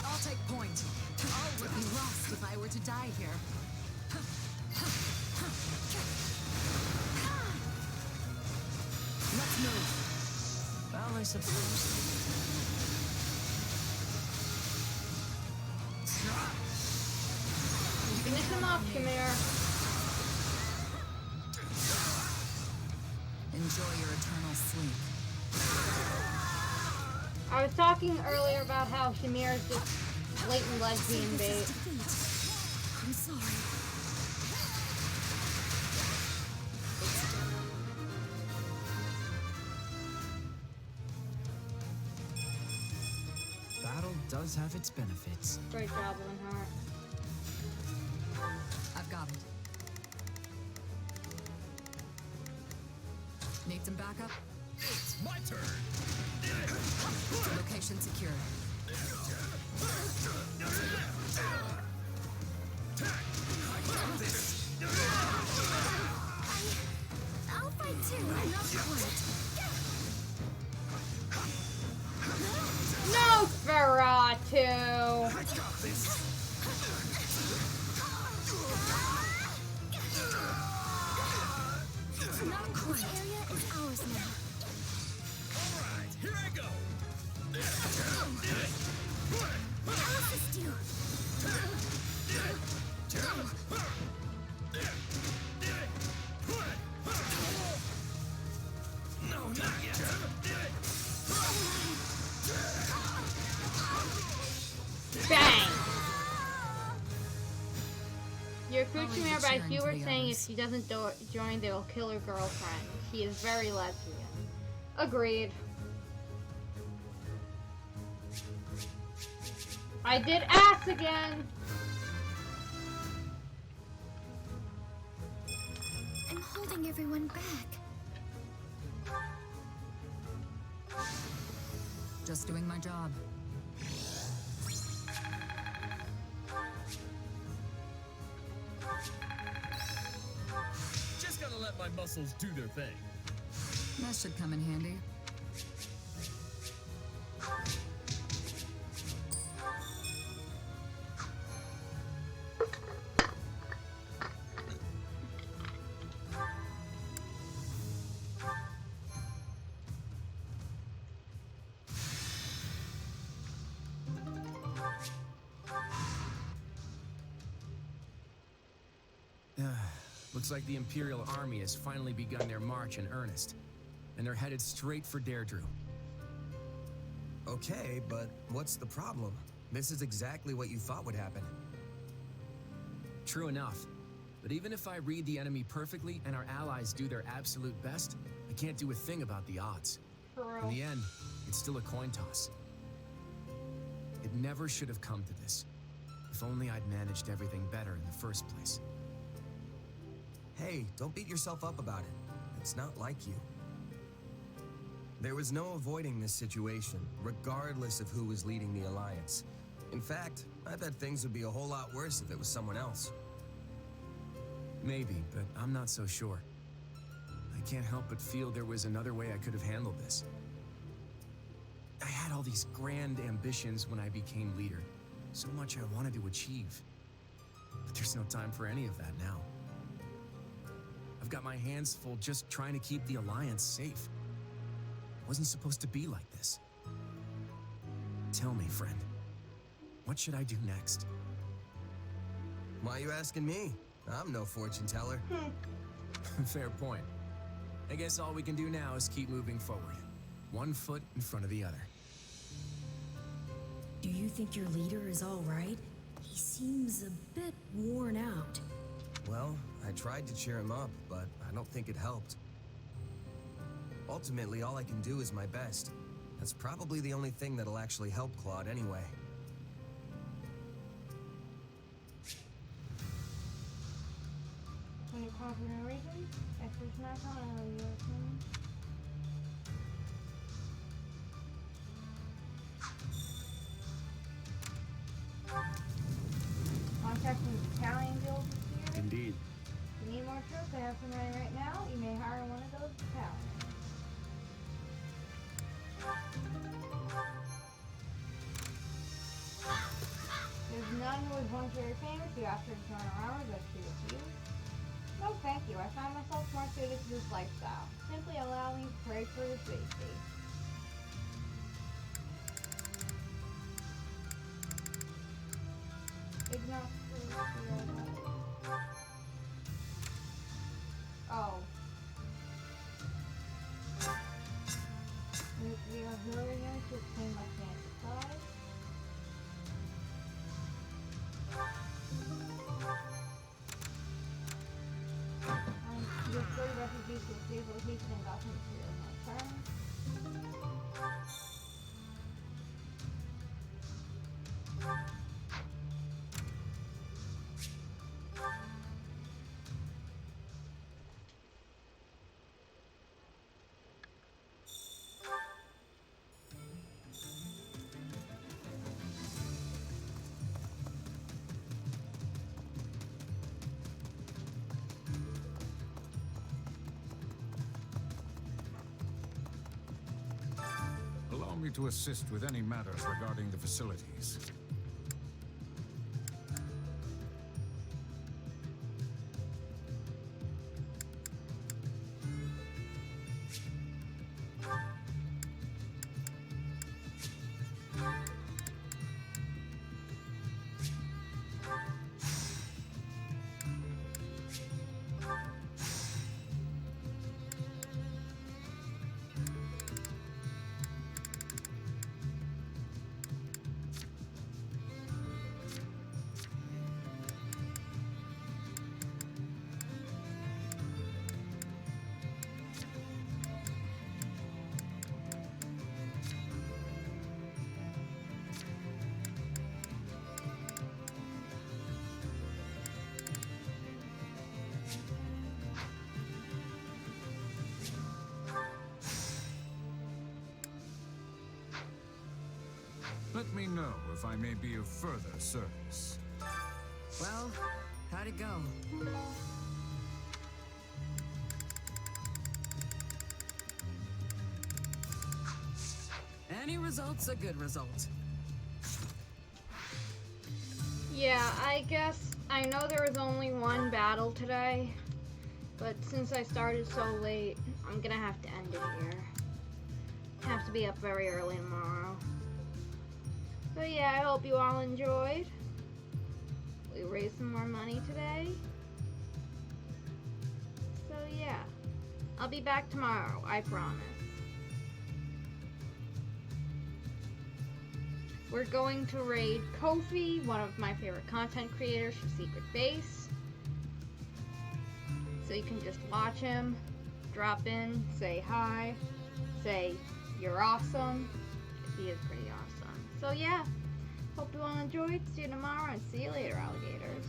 I'll take point. All would be lost if I were to die here. Let's move. Well, I suppose. Finish him off, Shamir. Enjoy your eternal sleep. I was talking earlier about how Shamir is just blatant lesbian bait. I'm sorry. Battle does have its benefits. Great job, Linhart. I've got it. Need some backup? It's my turn. Location secured. I'll fight too. Not quite. No, Ferratu! The non-core area is ours now. Alright, here I go. I'll assist you. No, not yet. Bang! Your crew I'll leave Shamir the by cheering you to were the saying if others. she doesn't join, they will kill her girlfriend. She is very lesbian. Agreed. I did ass again! I'm holding everyone back. Just doing my job. Just gotta let my muscles do their thing. That should come in handy. Looks like the Imperial Army has finally begun their march in earnest, and they're headed straight for Deirdre. Okay, but what's the problem? This is exactly what you thought would happen. True enough, but even if I read the enemy perfectly and our allies do their absolute best, I can't do a thing about the odds. In the end, it's still a coin toss. It never should have come to this. If only I'd managed everything better in the first place. Hey, don't beat yourself up about it. It's not like you. There was no avoiding this situation, regardless of who was leading the Alliance. In fact, I bet things would be a whole lot worse if it was someone else. Maybe, but I'm not so sure. I can't help but feel there was another way I could have handled this. I had all these grand ambitions when I became leader. So much I wanted to achieve. But there's no time for any of that now. I've got my hands full just trying to keep the Alliance safe. It wasn't supposed to be like this. Tell me, friend. What should I do next? Why are you asking me? I'm no fortune teller. Fair point. I guess all we can do now is keep moving forward. One foot in front of the other. Do you think your leader is all right? He seems a bit worn out. Well, I tried to cheer him up, but I don't think it helped. Ultimately, all I can do is my best. That's probably the only thing that'll actually help Claude anyway. When you call for no reason, experts not calling on you. Contacting the Italian guild this year. Indeed. If you need more troops, I have some ready right now. You may hire one of those battalions. There's none who is voluntarily famous. You asked her to join our army, but she refused. No, thank you. I find myself more suited to this lifestyle. Simply allow me to pray for your safety. Ignore. Oh. The auxiliary units to obtain my fan supplies. Your 30 refugees will be able to hasten and gotten materials on turn. Allow me to assist with any matters regarding the facilities. Let me know if I may be of further service. Well, how'd it go? Any result's a good result. Yeah, I guess I know there was only one battle today, but since I started so late, I'm gonna have to end it here. Have to be up very early tomorrow. So yeah, I hope you all enjoyed. We raised some more money today. So yeah, I'll be back tomorrow, I promise. We're going to raid Kofi, one of my favorite content creators for Secret Base. So you can just watch him, drop in, say hi, say you're awesome, because he is pretty awesome. So yeah, hope you all enjoyed. See you tomorrow and see you later, alligators.